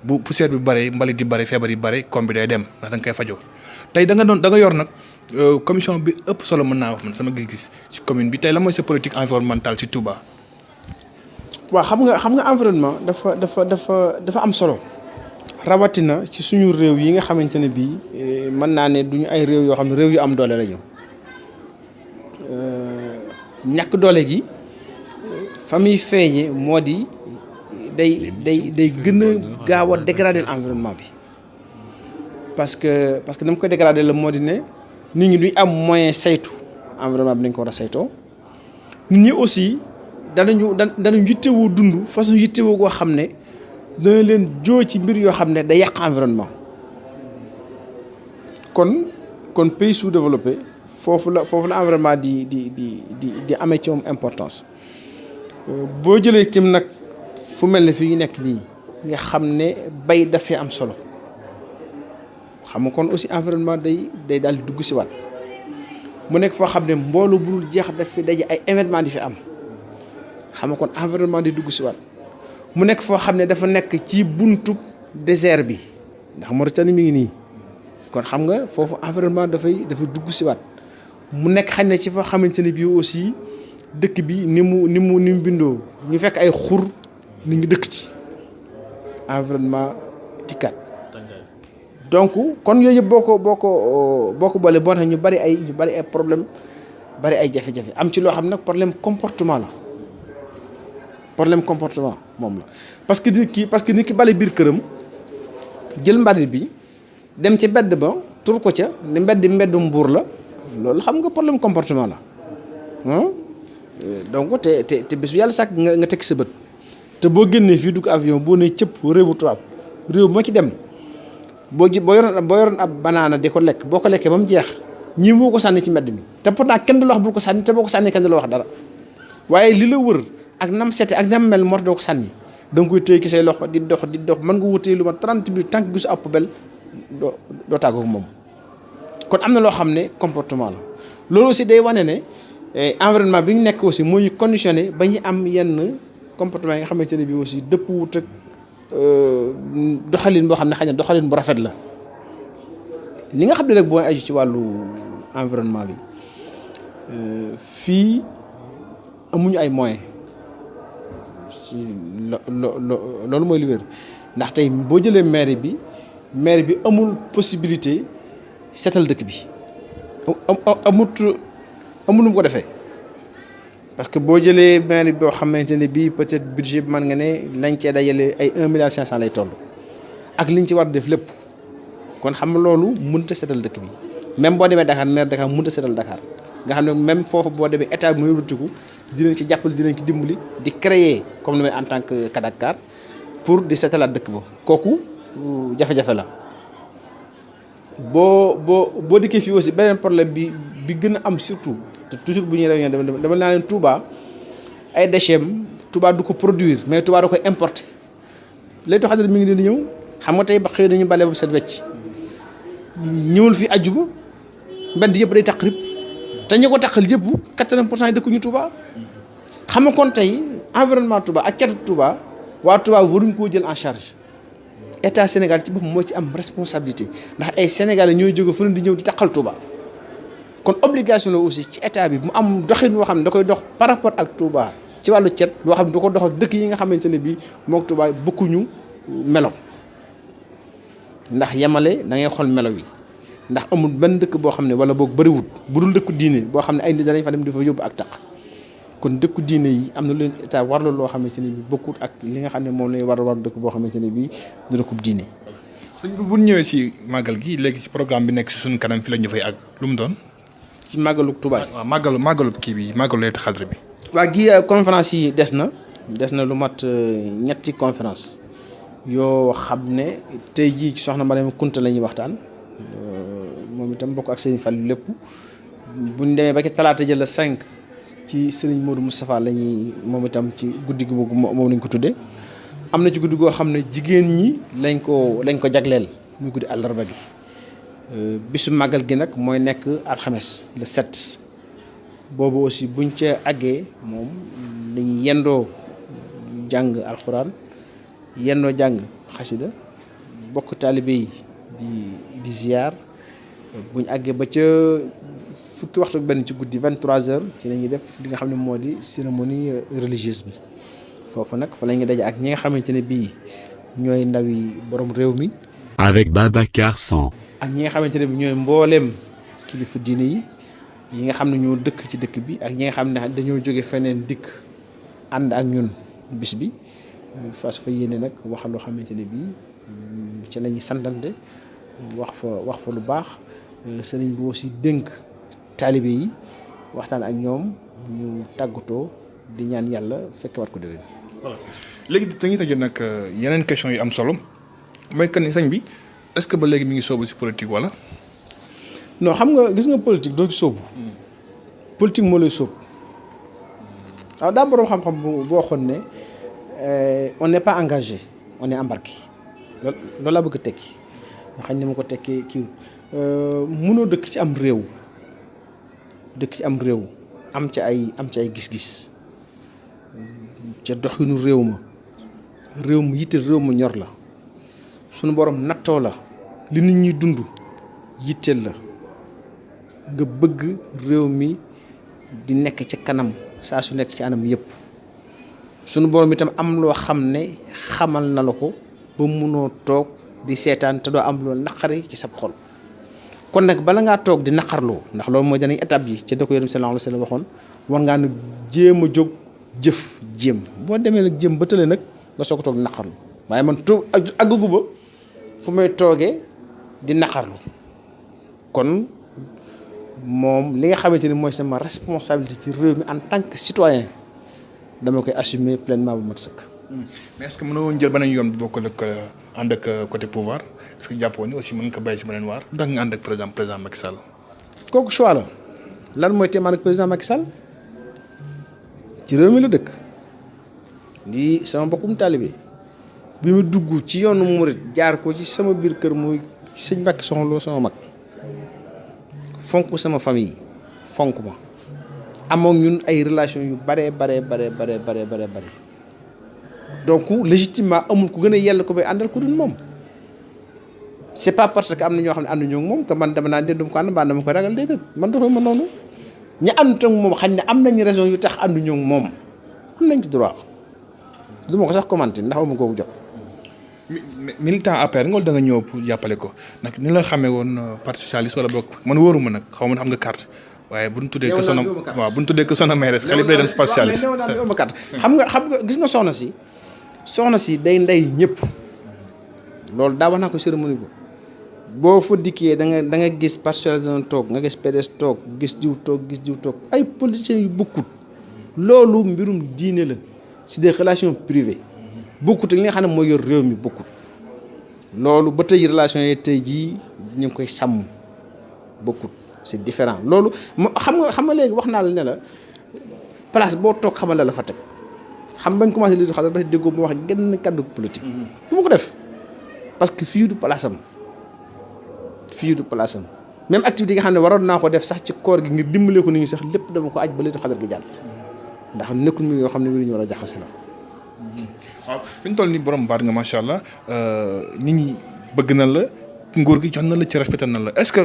bu poussière bi bare mbalit di bare feebar yi bare koom bi day dem ndax da nga koy fajoo tey da nga yor nag commission bi ëpp solo mën naa wax man sama gis-gis ci commune bi tey la mooy sa politique environnementale ci Touba. waaw xam nga environnement dafa am solo. rawatina ci suñu réew yi nga xamante ne bii mën naa ne duñu ay réew yoo xam ne réew yu am doole la ñu ñàkk doole gi fa muy feeñe moo di day gën a gaaw a dégrader environnement bi parce que dama koy dégrader la moo di ne nit ñi duñ am moyen saytu environnement bi nañ ko war a saytoo nit ñi aussi danañu yittewoo dund façon yittewoo goo xam ne dana leen joo ci mbir yoo xam ne day yàq environnement. kon pays sous-développé foofu la environnement di amee ci moom importance boo jëlee tim nag fu mel ne fii ñu nekk nii nga xam ne bay dafay am solo xam nga kon aussi environnement day daal di dugg si waat mu nekk foo xam ne mbooloo bu dul jeex daf fi daje ay événement di fi am xam nga kon environnement di dugg si waat mu nekk foo xam ne dafa nekk ci buntu désert bi ndax Mauritanie mi ngi nii kon xam nga foofu environnement dafay dugg si waat mu nekk xañ na ci foo xamante ne bii aussi dëkk bi ni mu bindoo ñu fekk ay xur ni ngi dëkk ci environnement tikkat donc kon yooyu yëpp boo ko boole boo tax ñu bari ay problème bari ay jafe-jafe am ci loo xam nag problème comportement moom la parce que nit ki bale biir këram jël mbalit bi dem ci mbedd ba tur ko ca ni mbeddum mbuur la loolu xam nga problème comportement la donc te bés bu yàlla sàkk nga teg sa bët te boo génnee fii dugg avion boo ne cëpp réewu tubaab réew bu ma ci dem boo yoroon ab banaana di ko lekk boo ko lekkee ba mu jeex ñii moo ko sànni ci mbedd mi te pourtant kenn du la wax bul ko sànni te boo ko sànni kenn du la wax dara waaye li la wër ak nam sete ak nam mel moo doo ko sànni da nga koy téye ki say loxo di dox mën nga wutee lu ma 30 minutes tànk gisu ab poubelle doo tàggoo moom kon am na loo xam ne comportement la loolu aussi day wane ne environnement bi ñu nekk aussi moo ñu conditionné ba ñu am yenn comportement yi nga xamante ne bii aussi dëpp wut ak doxalin boo xam ne xëy na doxalin bu rafet la li nga xam ne nag booy aju ci wàllu environnement bi fii amuñu ay moyens loolu mooy li wér ndax tey boo jëlee maire bi amul possibilité seetal dëkk bi amul lu mu ko defee parce que boo jëlee maire boo xamante ne bii peut-être budget bi mën nga ne lañ cee dajale ay 1,5 milliard lay toll ak liñ ci war def lépp kon xam nga loolu mënut a seetal dëkk bi même boo demee Dakar maire Dakar mënut a seetal Dakar nga xam ne même foofu boo demee état bi muy wutiku dinañ ci jàppale dinañ ci dimbali di créer comme ni may en tant que Kadakar pour di seetalaat dëkk ba kooku jafe-jafe la. boo dikkee fii aussi beneen problème bi gën a am surtout te toujours bu ñuy réunion dama naa leen Touba ay déchets Touba du ko produire mais Touba da koy importer léegi tax mi ngi leen di ñëw xam nga tey ba xëy nañu bale bu set wecc ñëwul fi àjjuma mbedd yëpp day taq rib te ñu ko taqal yëpp 80% yi dëkkuñu Touba xam nga kon tey environnement Touba ak catu Touba waa Touba waruñ koo jël en charge. État Sénégal ci boppam moo ci am responsabilité ndax ay Sénégalais ñooy jóge fu ne di ñëw di taqal Touba kon obligation la aussi ci état bi mu am doxin boo xam ne da koy dox par rapport ak Touba ci wàllu cet loo xam ne da ko dox ak dëkk yi nga xamante ne bii moog Touba bokkuñu melo ndax yemale da ngay xool melo yi ndax amul benn dëkk boo xam ne wala boog bëriwut bu dul dëkku diine boo xam ne ay nit danañ fa dem di fa yóbbu ak taq kon dëkku diine yi am na leen état warlu loo xamante ne bii bokkut ak li nga xam ne moom lay war dëkk boo xamante ne bii du dëkkub diine. sëñ bi bu ñu ñëwee ci màggal gi léegi ci programme bi nekk ci suñu kanam fi la ñu fay ak lu mu doon. ci màggalu Touba. waaw màggalu kii bi màggalu Laylatul Qadr bi. waa gi conférence yi des na lu mat ñetti conférence yoo xam ne tey jii ci soxna Mariama Kunta la ñuy waxtaan moom itam bokk ak Serigne Fallou lépp buñ demee ba ci talaata jël la 5. ci Serigne Modou Moustapha la ñuy moom itam ci guddi gi moom lañ ko tuddee am na ci guddi goo xam ne jigéen ñi lañ ko jagleel muy guddi àllarba gi bisu màggal gi nag mooy nekk alxames le 7 boobu aussi buñ ca àggee moom dañuy yendoo jàng alxuraan yendoo jàng xasida bokk taalibe yi di ziar buñ àggee ba ca fukki waxtu ak benn ci guddi 23h ci la ñuy def li nga xam ne moo di cérémonie religieuse bi foofu nag fa la ñuy daje ak ñi nga xamante ne bii ñooy ndawi borom réew mi. avec Babacar Samb. ak ñi nga xamante ne bii ñooy mbooleem kilifa diine yi nga xam ne ñoo dëkk ci dëkk bi ak ñi nga xam ne dañoo jóge feneen dikk ànd ak ñun bis bi fas fa yéene nag wax loo xamante ne bii ci la ñuy santante wax fa lu baax sëriñ bi aussi dénk. taalibe yi waxtaan ak ñoom ñu tàggatoo di ñaan yàlla fekk wat ko déwén voilà léegi dañuy tëjee nag yeneen question yu am solo mooy que ni sëñ bi est-ce que ba léegi mi ngi soobu si politique wala. non xam nga gis nga politique doo ci sóobu. politique moo lay sóob. waaw daa boroom xam-xam bu waxoon ne on n'est pas engagé on est embarqué loolu laa bëgg a tekki nga xam ne ma ko tekkee kii mënoo dëkk ci am réew am ci ay gis-gis ca doxinu réew ma yitteel réew ma ñor la sunu borom nattoo la li nit ñi dund yitteel la nga bëgg réew mi di nekk ci kanam saa su nekk ci anam yëpp sunu borom itam am loo xam ne xamal na la ko ba munoo toog di seetaan te doo am loo naqari ci sab xol kon nag bala ngaa toog di naqarloo ndax loolu mooy danañ étape yi ca da ko Yonent bi sallallahu alayhi wa sallam waxoon war ngaa nag jéem a jóg jëf jéem boo demee nag jéem ba tële nag nga soog a toog di naqarlu waaye man toog àggagu ba fu may toogee di naqarlu kon moom li nga xamante ni mooy sama responsabilité ci réew mi en tant que citoyen dama koy assumer pleinement bu mat sëkk. mais est-ce que mënoo woon jël beneen yoon bu bokkul ak ànd ak côté pouvoir est-ce que jàppoo ni aussi mën nga ko bàyyi si beneen waar ndax nga ànd ak président Macky Sall. kooku choix la lan mooy téemaan ak président Macky Sall ci réew mi la dëkk lii sama mbokkum taalibe bi mu dugg ci yoonu murit jaar ko ci sama biir kër muy sëñ Mbàkke Soxna Lo sama mag fonk sama famille fonk ma amoon ñun ay relation yu bare donc légitimement amul ku gën a yell ko bay àndal ku dul moom c'est pas parce que am na ñoo xam ne ànduñu ak moom que man dama naan dama ko ànd mbaa dama koy ragal déedéet man doxee ma noonu ñi àndut ak moom xañ ne am nañ raison yu tax ànduñu ak moom am nañ ci droit du ma ko sax commenter ndax amu ko jot. militant APR nga da nga ñëw pour jàppale ko nag ni la xamee woon parti socialiste wala boog man wóoruma nag xaw ma xam nga carte waaye bu ñu tuddee que sono waaw bu ñu tuddee que sono maire xale bi day dem parti socialiste xam nga gis nga soxna si day ndey ñëpp loolu daa wax naa ko cérémonie ko boo fa dikkee da nga gis parti socialiste toog nga gis PDS toog gis diw toog ay politiciens yu bokkut loolu mbirum diine la c'est des relations privées bokkut ak li nga xam ne mooy yor réew mi bokkut loolu ba tey relation yi tey jii ñu ngi koy sàmm bokkut c'est différent loolu xam nga léegi wax naa la ne la place boo toog xamal la fa teg xam bañ commencé li xam dafa déggoo mu wax genn kàddu politique du ma ko def parce que fii du place am même activité yi nga xam ne waroon naa ko def sax ci koor gi ngir dimbale ko nit ñi sax lépp dama ko aj ba léegi xadar gi jàll ndax nekkul mbir yoo xam ne mbir ñu war a jaxase la. waaw fi ñu toll nii borom baat nga macha allah nit ñi bëgg na la nguur gi jox na la ci respecté na la est-ce que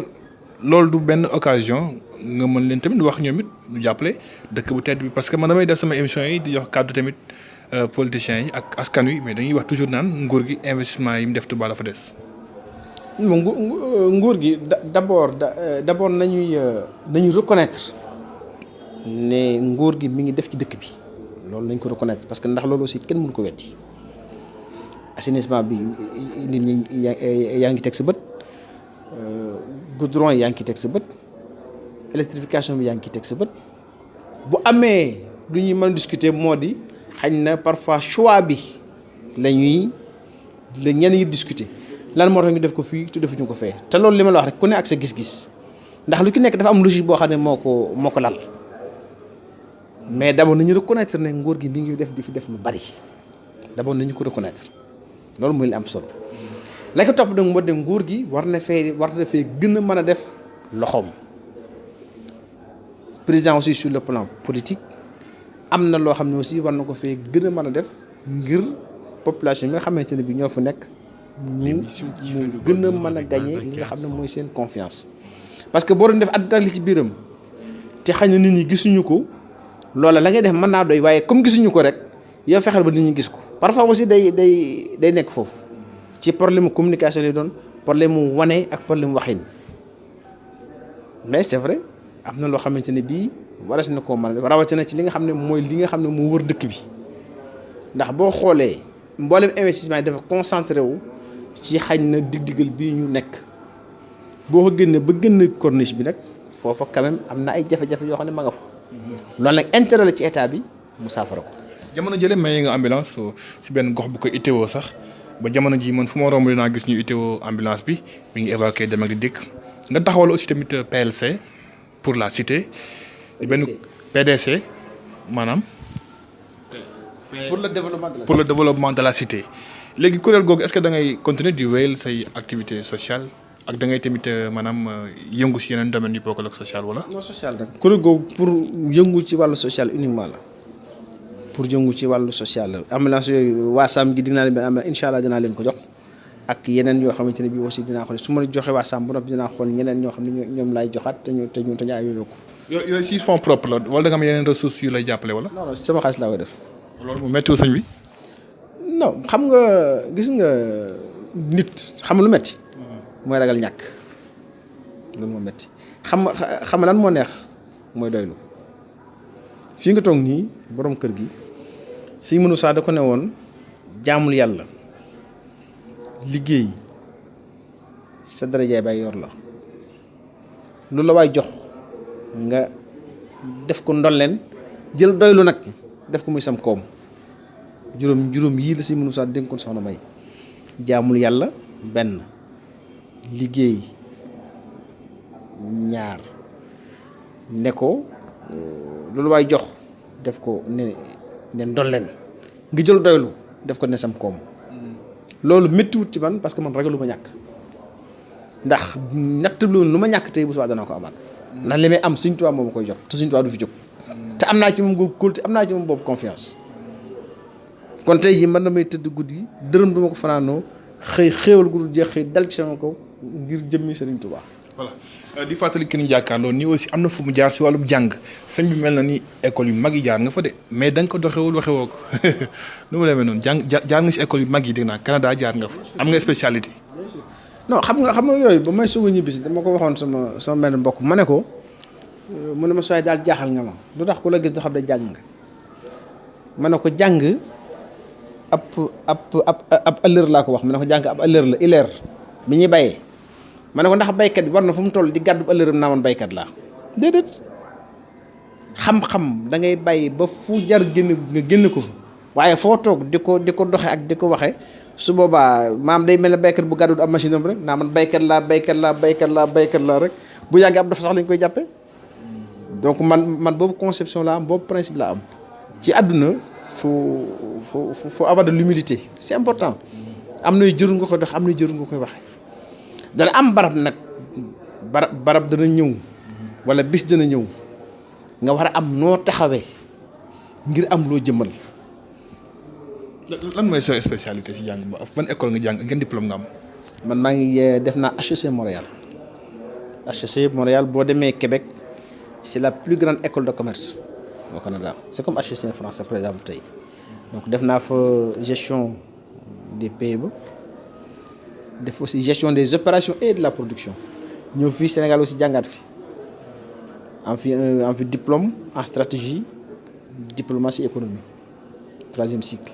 loolu du benn occasion nga mën leen tamit wax ñoom it ñu jàppale dëkk bu tedd bi parce que man damay def sama émission yi di jox kàddu tamit politiciens yi ak askan wi mais dañuy wax toujours naan nguur gi investissement yi mu def Touba la fa des. nguur gi d'abord nañuy reconnaître ne nguur gi mi ngi def ci dëkk bi. loolu nañ ko reconnaître parce que ndax loolu aussi kenn mënu ko wetti assainissement bi nit ñi yaa ngi teg sa bët goudron yaa ngi teg sa bët électrification bi yaa ngi teg sa bët bu amee lu ñuy mën a discuter moo di xañ na parfois choix bi la ñenn ñi discuter lan moo tax ñu def ko fii te defuñu ko fee te loolu li ma la wax rek ku ne ak sa gis-gis ndax lu ci nekk dafa am logique boo xam ne moo ko lal mais d'abord nañu reconnaître ne nguur gi mi ngi def di fi def lu bari d'abord nañu ko reconnaître loolu mooy li am solo la ko topp nag moo de nguur gi war na fee gën a mën a def loxoom président aussi sur le plan politique am na loo xam ne aussi war na ko fee gën a mën a def ngir population bi nga xamante ne bi ñoo fa nekk mu gën a mën a gagner li nga xam ne mooy seen confiance parce que boo doon def àddina li ci biiram te xañ na nit ñi gisuñu ko loola la ngay def mën naa doy waaye comme gisuñu ko rek yow fexeel ba nit ñi gis ko parfois aussi day nekk foofu ci problème communication lay doon problème mu wane ak problème mu waxin mais c'est vrai am na loo xamante ne bii waras na koo mën a def rawatina ci li nga xam ne mooy li nga xam ne moo wër dëkk bi ndax boo xoolee mboolem investissement yi dafa concentré wu ci xañ na dig-digal bii ñu nekk boo ko génnee ba génn corniche bi nag foofa quand même am na ay jafe-jafe yoo xam ne ma nga fa loolu nag intérêt la ci état bi mu saafara ko. jamono jële maye nga ambulance si benn gox bu ko itteewoo sax ba jamono ji man fu ma romb dinaa gis ñu itteewoo ambulance bi mi ngi évacué dem ak di dikk nga taxawal aussi tamit PLC pour la cité di benn PDC maanaam pour le développement de la cité léegi kuréel googu est-ce que da ngay continuer di wéyal say activité sociale ak da ngay tamit maanaam yëngu si yeneen domaines yu bokkul ak social wala. non social rek kuréel googu pour yëngu ci wàllu social uniquement la pour yëngu ci wàllu social la ambulance yooyu waa Sam gi dinaa leen am incha allah dinaa leen ko jox ak yeneen yoo xamante ne bii aussi dinaa ko su ma joxe waa Sam bu noppi dinaa xool ñeneen ñoo xam ne ñoom laay joxaat te ñu ayoo ko. yooyu si fonds propre la wala da nga am yeneen ressources yu lay jàppale wala. non non sama xaalis laa koy def. loolu mu méttiwul sëñ bi. non xam nga gis nga nit xam lu métti. mooy ragal ñàkk loolu moo métti xam lan moo neex mooy doylu fii nga toog nii borom kër gi Sëñ Mënu Saa da ko ne woon jaamul yàlla liggéey sa darajaay bay yor la loolu la waay jox nga def ko ndolleen jël doylu nag def ko muy sam koom juróom yii la Sëñ Mënu Saa dénkoon soxna May jaamul yàlla benn liggéey ñaar ne ko loolu waay jox def ko ne ndolleen nga jël doylu def ko ne sam koom loolu méttiwut ci man parce que man ragalu ma ñàkk ndax natt loolu lu ma ñàkk tey bu subaa danaa ko amaat ndax li may am Sëñ Tuubaa moo ma koy jox te Sëñ Tuubaa du fi jóg te am naa ci moom googu kóolute am naa ci moom boobu confiance kon tey jii man damay tëdd guddi dërëm du ma ko fanaanoo xëy xéewal gu dul jeex xëy dal ci sama kaw ngir jëmmi Sëriñ Tuubaa. voilà di fàttali ki ñu jàkkaarloo nii aussi am na fu mu jaar si wàllum jàng sëñ bi mel na ni école yu mag yi jaar nga fa de mais da nga ko doxewul waxewoo ko nu mu demee noonu jaar nga si école yu mag yi dégg naa Canada jaar nga fa am nga spécialité. non xam nga yooyu ba may soog a ñibbisi dama ko waxoon sama benn mbokk ma ne ko mu ne ma sooy daal jaaxal nga ma lu tax ku la gis doo xam ne jàng nga ma ne ko jàng ab ëllër laa ko wax ma ne ko jàng ab ëllër la ileer bi ñuy bayee ma ne ko ndax baykat bi war na fu mu toll di gàddu ëllëram naa man baykat laa déedéet xam-xam da ngay bàyyi ba fu jar génn nga génn ko fa waaye foo toog di ko doxe ak di ko waxe su boobaa maam day mel ne baykat bu gàddu ab machine am rek naa man baykat laa rek bu yàggee ab dafa sax lañ koy jàppe donc man boobu conception laa am boobu principe laa am ci àdduna faut avoir de l'humilité c'est important am na jëru nga koy dox am na jëru nga koy waxe dana am barab nag barab dana ñëw wala bis dana ñëw nga war a am noo taxawee ngir am loo jëmmal. lan mooy sa spécialité si jàng ba ban école nga jàng ngeen diplôme nga am. man maa ngi def naa HEC Montréal boo demee Québec c'est la plus grande école de commerce au Canada c'est comme HEC en France par exemple tey donc def naa fa gestion des PME def aussi gestion des opérations et de la production ñëw fii Sénégal aussi jàngaat fi am fi diplôme en stratégie diplomatie économie 3e cycle.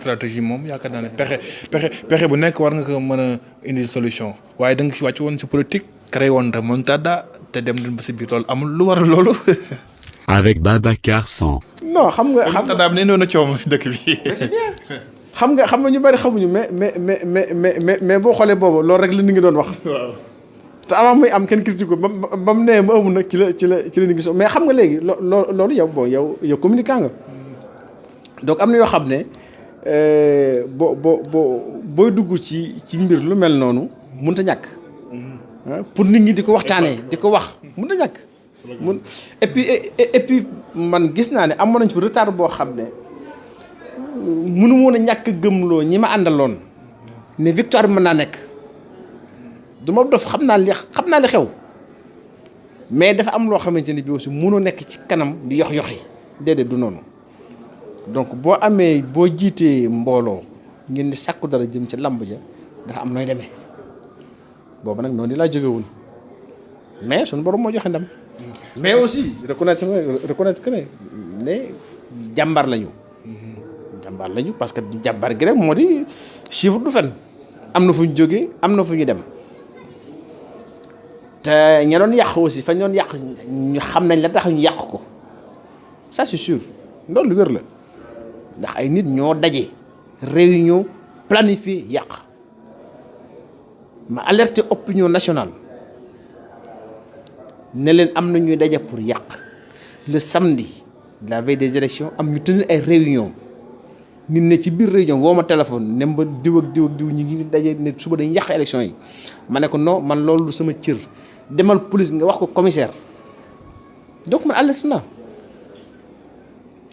stratégie moom yaakaar naa ne pexe bu nekk war nga ko mën a indi solution waaye da nga ci wàcc woon si politique créé woon remontada te dem ba si biir loolu amul lu waral loolu. Avec Babacar Samb. non xam nga remontada bi ne noonu coom si dëkk bi. xam nga ñu bari xamuñu mais boo xoolee boobu loolu rek la nit ngi doon wax. waaw te avant muy am kenn critique ko ba mu nee ma amul nag ci la nit ngi so mais xam nga léegi loolu yow communicant nga. donc am na yoo xam ne booy dugg ci mbir lu mel noonu mënut a ñàkk pour nit ñi di ko waxtaanee di ko wax mënut a ñàkk. et puis man gis naa ne amoon nañ ci retard boo xam ne mënu woon a ñàkk gëmloo ñi ma àndaloon ne victoire bi mën naa nekk du ma dof xam naa li xew mais dafa am loo xamante ne bii aussi mënoo nekk ci kanam di yox-yoxi déedéet du noonu. donc boo jiitee mbooloo ngeen di sàkku dara jëm ci lamb ja dafa am nooy demee boobu nag noonu laa jógewul mais suñu borom moo joxe ndam. mais aussi reconnaître que ne jàmbaar lañu. parce que jàmbaar gi rek moo di chiffre du fen am na fu ñu jógee am na fu ñu dem te ña doon yàq aussi fa ñu doon yàq ñu xam nañ la tax ñu yàq ko. ça c'est sûr loolu lu wér la ndax ay nit ñoo daje réunion planifié yàq ma alerté opinion nationale ne leen am na ñuy daje pour yàq le samedi la veille des élections am ñu tenir ay réunion nit ne ci biir réunion woo ma téléphone ne ma diw ak diw ak diw ñi ngi daje ne suba dañuy yàq élection yi ma ne ko non man loolu sama cër demal police nga wax ko commissaire donc man alerté naa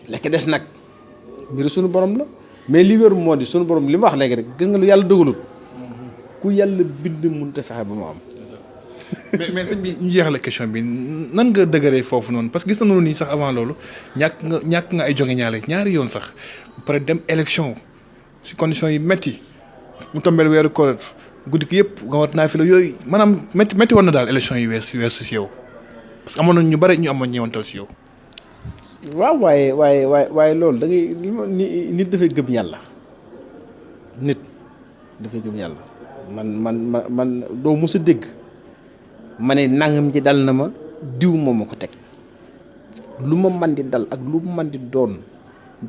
lekk des nag mbiru suñu borom la mais li wér moo di suñu borom li ma wax léegi rek gis nga lu yàlla dogalul ku yàlla bind mënut a fexe ba mu am. mais sëñ bi ñu jeexale question bi nan nga dëgëree foofu noonu parce que gis nañu nii sax avant loolu ñàkk nga ay joge ñaari yoon sax ba pare dem élection si conditions yi métti mu tombeel weeru koor guddi gi yëpp nga war naa fi la yooyu maanaam métti woon na daal élection yi weesu si yow parce que amoon na ñu bëri ñu amoon ñëwantal si yow. waaw waaye loolu da ngay nit dafay gëm yàlla nit dafay gëm yàlla man doo mos a dégg ma ne nangam ji dal na ma diw moom ma ko teg lu ma man di dal ak lu ma man di doon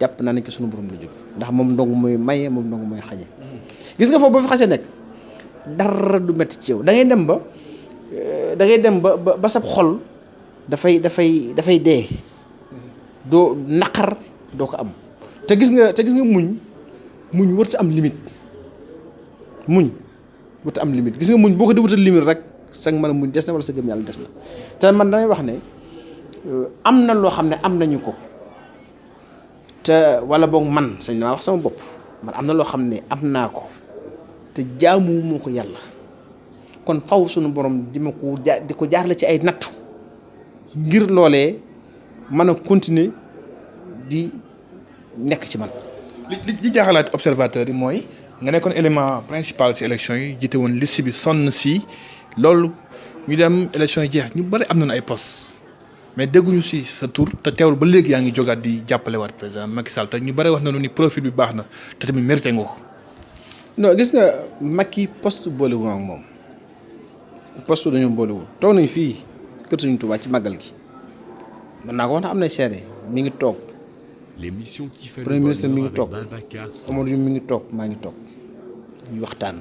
jàpp naa ne ci sunu borom la jóg ndax moom ndong mooy maye moom ndong mooy xañe gis nga foofu ba fi xasee nekk dara du métti ci yow da ngay dem ba sab xol dafay dee doo naqar doo ko am te gis nga muñ warut am limite gis nga muñ boo ko di wutal limite rek sax mën a muñ des na wala sa gëm yàlla des na te man damay wax ne am na loo xam ne am nañu ko te wala boog man sañ naa wax sama bopp man am na loo xam ne am naa ko te jaamuwuma ko yàlla kon faw suñu borom di ko jaarale ci ay nattu ngir loolee mën a continuer di nekk ci man. li jaaxalaat observateur yi mooy nga nekkoon élément principal ci élection yi jiite woon liste bi sonn si loolu ñu dem élection yi jeex ñu bëri am nañu ay poste mais dégguñu si sa tur te teewul ba léegi yaa ngi jógaat di jàppale waat président Macky Sall te ñu bëri wax nañu ni profil bi baax na te tamit mérité nga ko. non gis nga Macky poste boolewul ak moom poste dañoo boolewul toog nañ fii kër Sëriñ Tuubaa ci màggal gi. man naa ko wax na am na seede mi ngi toog premier ministre mi ngi toog Amadou Diouf mi ngi toog maa ngi toog ñu waxtaan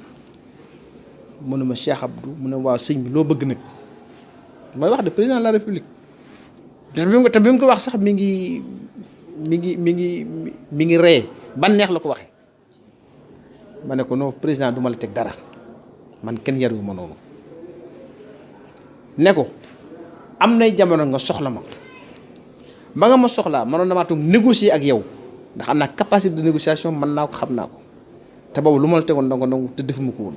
mu ne ma Cheikh Abdou mu ne waaw sëñ bi loo bëgg nag mooy wax de président de la république te bi mu ko wax sax mi ngi ree ban neex la ko waxee ma ne ko non président du ma la teg dara man kenn yaru ma noonu ne ko am nay jamono nga soxla ma ba nga ma soxlaa mënoon na maa toog négocier ak yow ndax am naa capacité de négociation mën naa ko xam naa ko te boobu lu ma la tegoon ndongo te defuma ko woon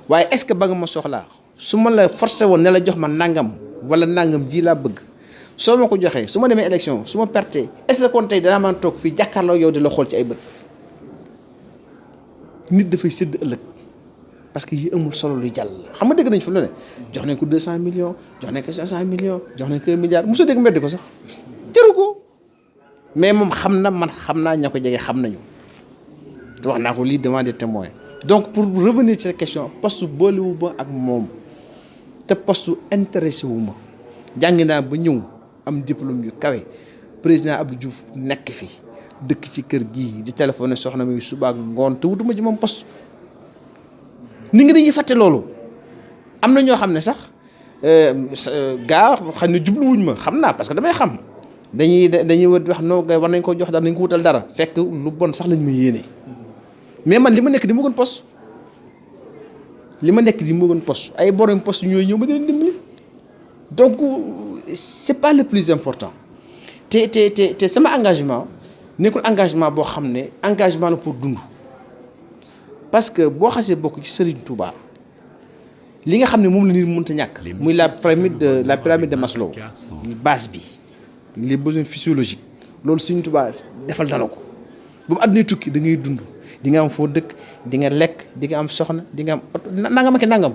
waaye est-ce que ba nga ma soxlaa su ma la forcé woon ne la jox ma nangam wala nangam ji laa bëgg soo ma ko joxee su ma demee élection su ma pertee est-ce que kon tey danaa mën a toog fii jàkkaarloo yow di la xool ci ay bët nit dafay sédd ëllëg parce que yi amul solo luy jàll xam nga dégg nañ fa lu ne jox nañ ko 200 millions jox nañ ko 500 millions jox nañ ko 1 milliard mosoo dégg mbedd ko sax jëru ko mais moom xam na man xam naa ña ko jege xam nañu te wax naa ko lii devant des témoins donc pour revenir ci cette question poste boolewu ba ak moom te poste intéressé wu ma jàng naa ba ñëw am diplôme yu kawe président Abdou Diouf nekk fi dëkk ci kër gii di téléphoné soxna mi suba ak ngoon te wutuma ci moom poste nit ñi dañuy fàtte loolu am na ñoo xam ne sax gaa xam ne jubluwuñ ma xam naa parce que damay xam dañuy wax noo war nañ ko jox dara nañ ko wutal dara fekk lu bon sax lañ ma yéene mais man li ma nekk di ma gën poste ay borom poste ñooy ñëw ma di leen dimbali donc c'est pas le plus important te sama engagement nekkul engagement boo xam ne engagement la pour dund parce que boo xasee bokk ci Serigne Touba li nga xam ne moom la nit mënta ñàkk muy la pyramide de Maslow base bi les besoins physiologiques loolu Serigne Touba defal na la ko ba mu àdduna tukki da ngay dund di nga am foo dëkk di nga lekk di nga am soxna di nga am oto nangam ak nangam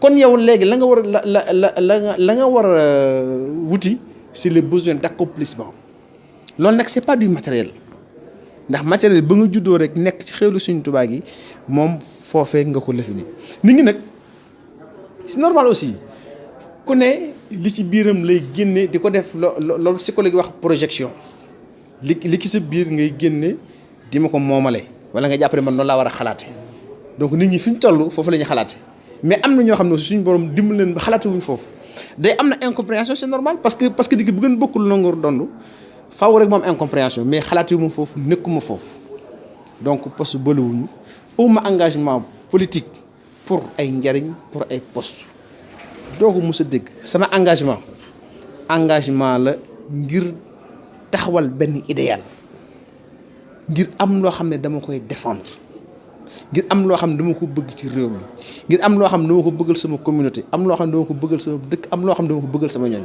kon yow léegi la nga war a la nga war a wuti c'est les besoins d'accomplissement loolu nag c'est pas du matériel ndax matériel ba nga juddoo rek nekk ci xéwlu Sëriñ Tuubaa gi moom foofee nga ko lëfi nit ñi nag c'est normal aussi ku ne li ci biiram lay génne di ko def loolu psychologue wax projection li ci sa biir ngay génne di ma ko moomale wala nga jàpp ne man noonu laa war a xalaate donc nit ñi fi ñu toll foofu la ñuy xalaate mais am na ñoo xam ne suñu borom dimbal leen ba xalaate wuñ foofu day am na incompréhension c'est normal parce que di bu gën bokkul nangoor dond faaw rek moom incompréhension mais xalaate wu ma foofu nekkuma foofu donc poste bëliwuñu uma engagement politique pour ay njariñ pour ay poste doo ko mos a dégg sama engagement la ngir taxawal benn idéal ngir am loo xam ne dama koy défendre ngir am loo xam ne dama ko bëgg ci réew mi ngir am loo xam ne dama ko bëggal sama communauté am loo xam ne dama ko bëggal sama dëkk am loo xam ne dama ko bëggal sama ñooñ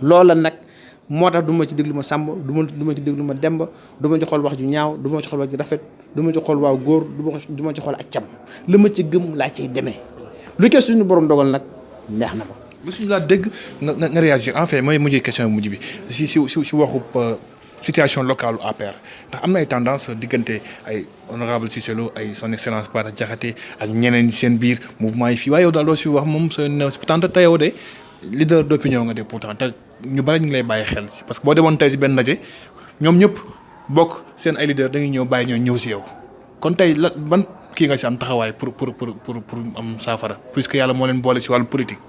loola nag moo tax du ma ci déglu ma sàmb du ma ci déglu ma demb du ma ci xool wax ju ñaaw du ma ci xool wax ju rafet du ma ci xool waaw góor du ma ci xool ak cam la ma ci gëm laa ciy demee lu ko suñu borom dogal nag neex na ma. mosuñu laa dégg nga réagir en fait mooy mujjee question mujj bi si waxu situation locale APR ndax am na ay tendance diggante ay honorable Cissé Lo ay son excellence Bara Diakhaté ak ñeneen seen biir mouvement yi fii waaye yow daal loo si wax moom sa ne pourtant te yow de leader d'opinion nga de pourtant te ñu bari ñu ngi lay bàyyi xel si parce que boo demoon tey si benn ndaje ñoom ñëpp bokk seen ay leader dañuy ñëw bàyyi ñëw si yow kon tey la ban kii nga si am taxawaay pour am saafara puisque yàlla moo leen boole si wàllu politique.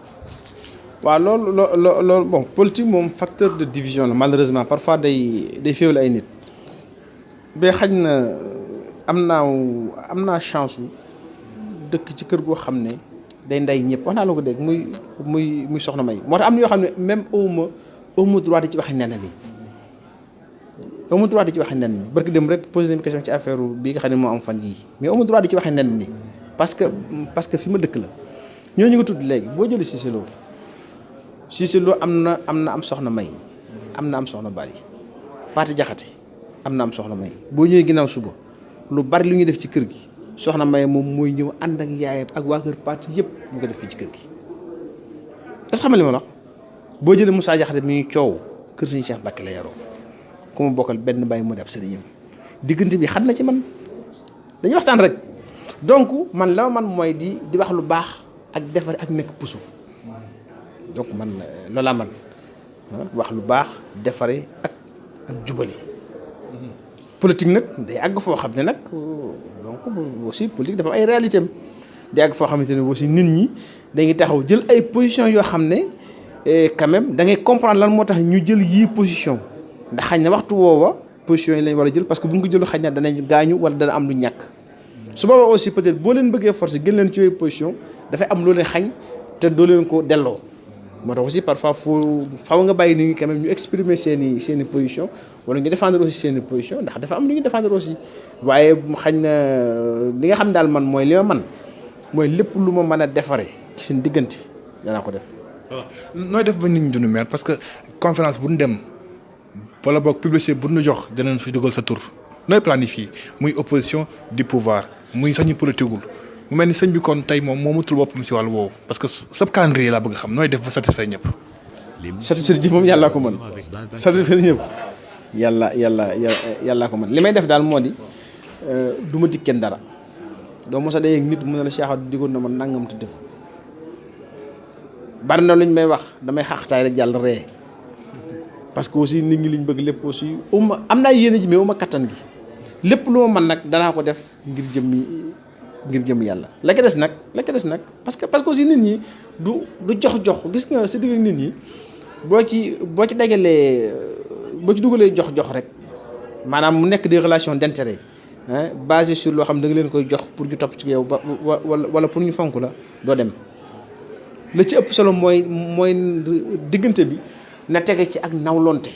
waaw loolu bon politique moom facteur de division la malheureusement parfois day féewle ay nit ba xaj na am naa chance dëkk ci kër goo xam ne day nday ñëpp wax naa la ko dégg muy soxna May moo tax am na yoo xam ne même awma droit di ci waxe nen ni awma droit di ci waxe nen ni barki dem rek posé nañu question ci affaire bi nga xam ne moo am fan yii mais awma droit di ci waxe nen ni parce que fi ma dëkk la ñooñu nga tudd léegi boo jëlee Cissé Lo am na soxna May am na am soxna Bari Bara Diakhaté am na am soxna May boo ñëwee ginnaaw suba lu bari lu ñuy def ci kër gi soxna May moom mooy ñëw ànd ak yaayam ak waa kër parti yëpp mu ko def fii ci kër gi. est-ce que xam nga li ma la wax boo jëlee Moussa Diakhaté mi ngi coow kër Sëriñ Cheikh Mbacké la yaroo ku ma bokkal benn bàyyi mu di ab sëriñam diggante bi xat na ci man dañuy waxtaan rek donc man la man mooy di wax lu baax ak defar ak nekk puso. donc man loolaa man wax lu baax defare ak jubali politique nag day àgg foo xam ne nag donc aussi politique dafa ay réalité am day àgg foo xamante ne aussi nit ñi dañuy taxaw jël ay position yoo xam ne quand même da ngay comprendre lan moo tax ñu jël yii position ndax xañ na waxtu woowa position yi lañ war a jël parce que bu ñu ko jël xañ na danañ gaañu wala dana am lu ñàkk su boobaa aussi peut-être boo leen bëggee force gën leen ci yooyu position dafay am loo leen xañ te doo leen ko delloo moo tax aussi parfois faaw nga bàyyi nit ñi quand même ñu exprimer seen i position wala ñu défendre aussi seen i position ndax dafa am lu ñu défendre aussi waaye xañ na li nga xam daal man mooy li ma man mooy lépp lu ma mën a defaree ci seen diggante danaa ko def. waaw nooy def ba nit ñi dund maire parce que conférence bu ñu dem wala boog publicité bu ñu jox danañ fi dugal sa tur nooy planifier muy opposition du pouvoir muy sax ñu politiqueul mu mel ni sëñ bi kon tey moom moomatul boppam si wàllu woowu parce que sab calendrier laa bëgg xam nooy def ba satisfaire ñëpp. satisfaire ji moom yàllaa ko mën satisfaire ñëpp yàllaa ko mën li may def daal moo di du ma dig kenn dara doo mos a dee nit mu ne la Cheikh digoon na ma nangam te def bari na luñ may wax damay xaaxtaay rek jàll ree parce que aussi nit ñi liñ bëgg lépp aussi am naa yéene ji mais uma kattan gi lépp lu ma mën nag danaa ko def ngir jëm yàlla la ca des nag parce que aussi nit ñi du jox gis nga sa digg ak nit ñi boo ci dagalee boo ci dugalee jox rek maanaam mu nekk des relations d'intérêt basées sur loo xam ne da nga leen koy jox pour ñu topp ci yow ba wala pour ñu fonk la doo dem la ci ëpp solo mooy diggante bi na tege ci ak nawlonte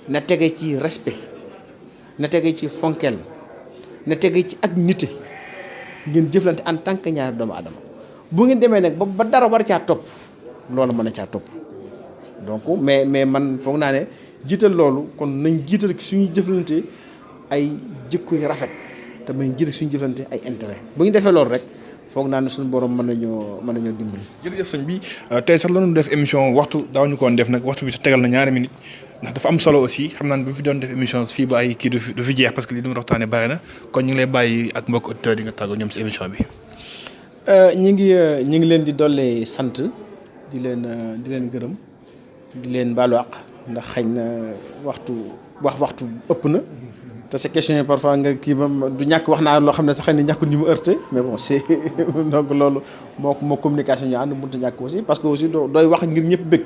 na tege ci respect na tege ci fonkel na tege ci ak nite ngeen jëflante en tant que ñaari doomu adama bu ngeen demee nag ba dara war caa topp loolu mën na caa topp donc mais man foog naa ne jiital loolu kon nañ jiital suñuy jëflante ay jikko yu rafet te may jiital suñu jëflante ay intérêt bu ñu defee loolu rek foog naa ne suñu borom mën nañoo dimbali. jërëjëf sëñ bi tey sax la ñu def émission waxtu daaw ñu ko woon def nag waxtu bi sax tegal na ñaari minutes ndax dafa am solo aussi xam naa ne bu fi doon def émission fii ba ay kii du fi jeex parce que li ñu waxtaanee bari na kon ñu ngi lay bàyyi ak mbokk auditeurs yi nga tàggoo ñoom si émission bi. ñi ngi leen di dolli sant di leen gërëm di leen baalu àq ndax xëy na waxtu ëpp na te ces questions yi parfois nga kii moom du ñàkk wax naa loo xam ne sax xëy na ñàkkul ñu mu heurté mais bon c'est donc loolu moo communication ñu ànd mënut a ñàkk aussi parce que aussi dooy wax ngir ñëpp bëgg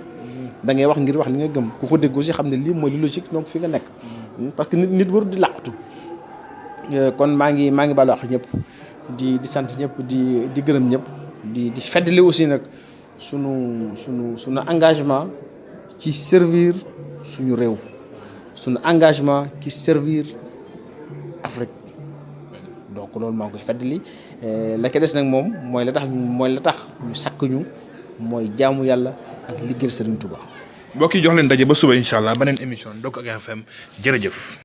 da ngay wax ngir wax li nga gëm ku ko dégg aussi xam ne lii mooy li logique donc fi nga nekk parce que nit waru di làqatu kon maa ngi baalu àq ñëpp di sant ñëpp di gërëm ñëpp di feddali aussi nag sunu engagement ci servir suñu réew suñu engagement ci servir Afrique donc loolu maa ngi koy feddali la ca des nag moom mooy la tax ñu sakk ñu mooy jaamu yàlla ak liggéeyal Serigne Touba. mbokk yi jox leen daje ba suba incha allah beneen émission Ndokk ak RFM jërëjëf.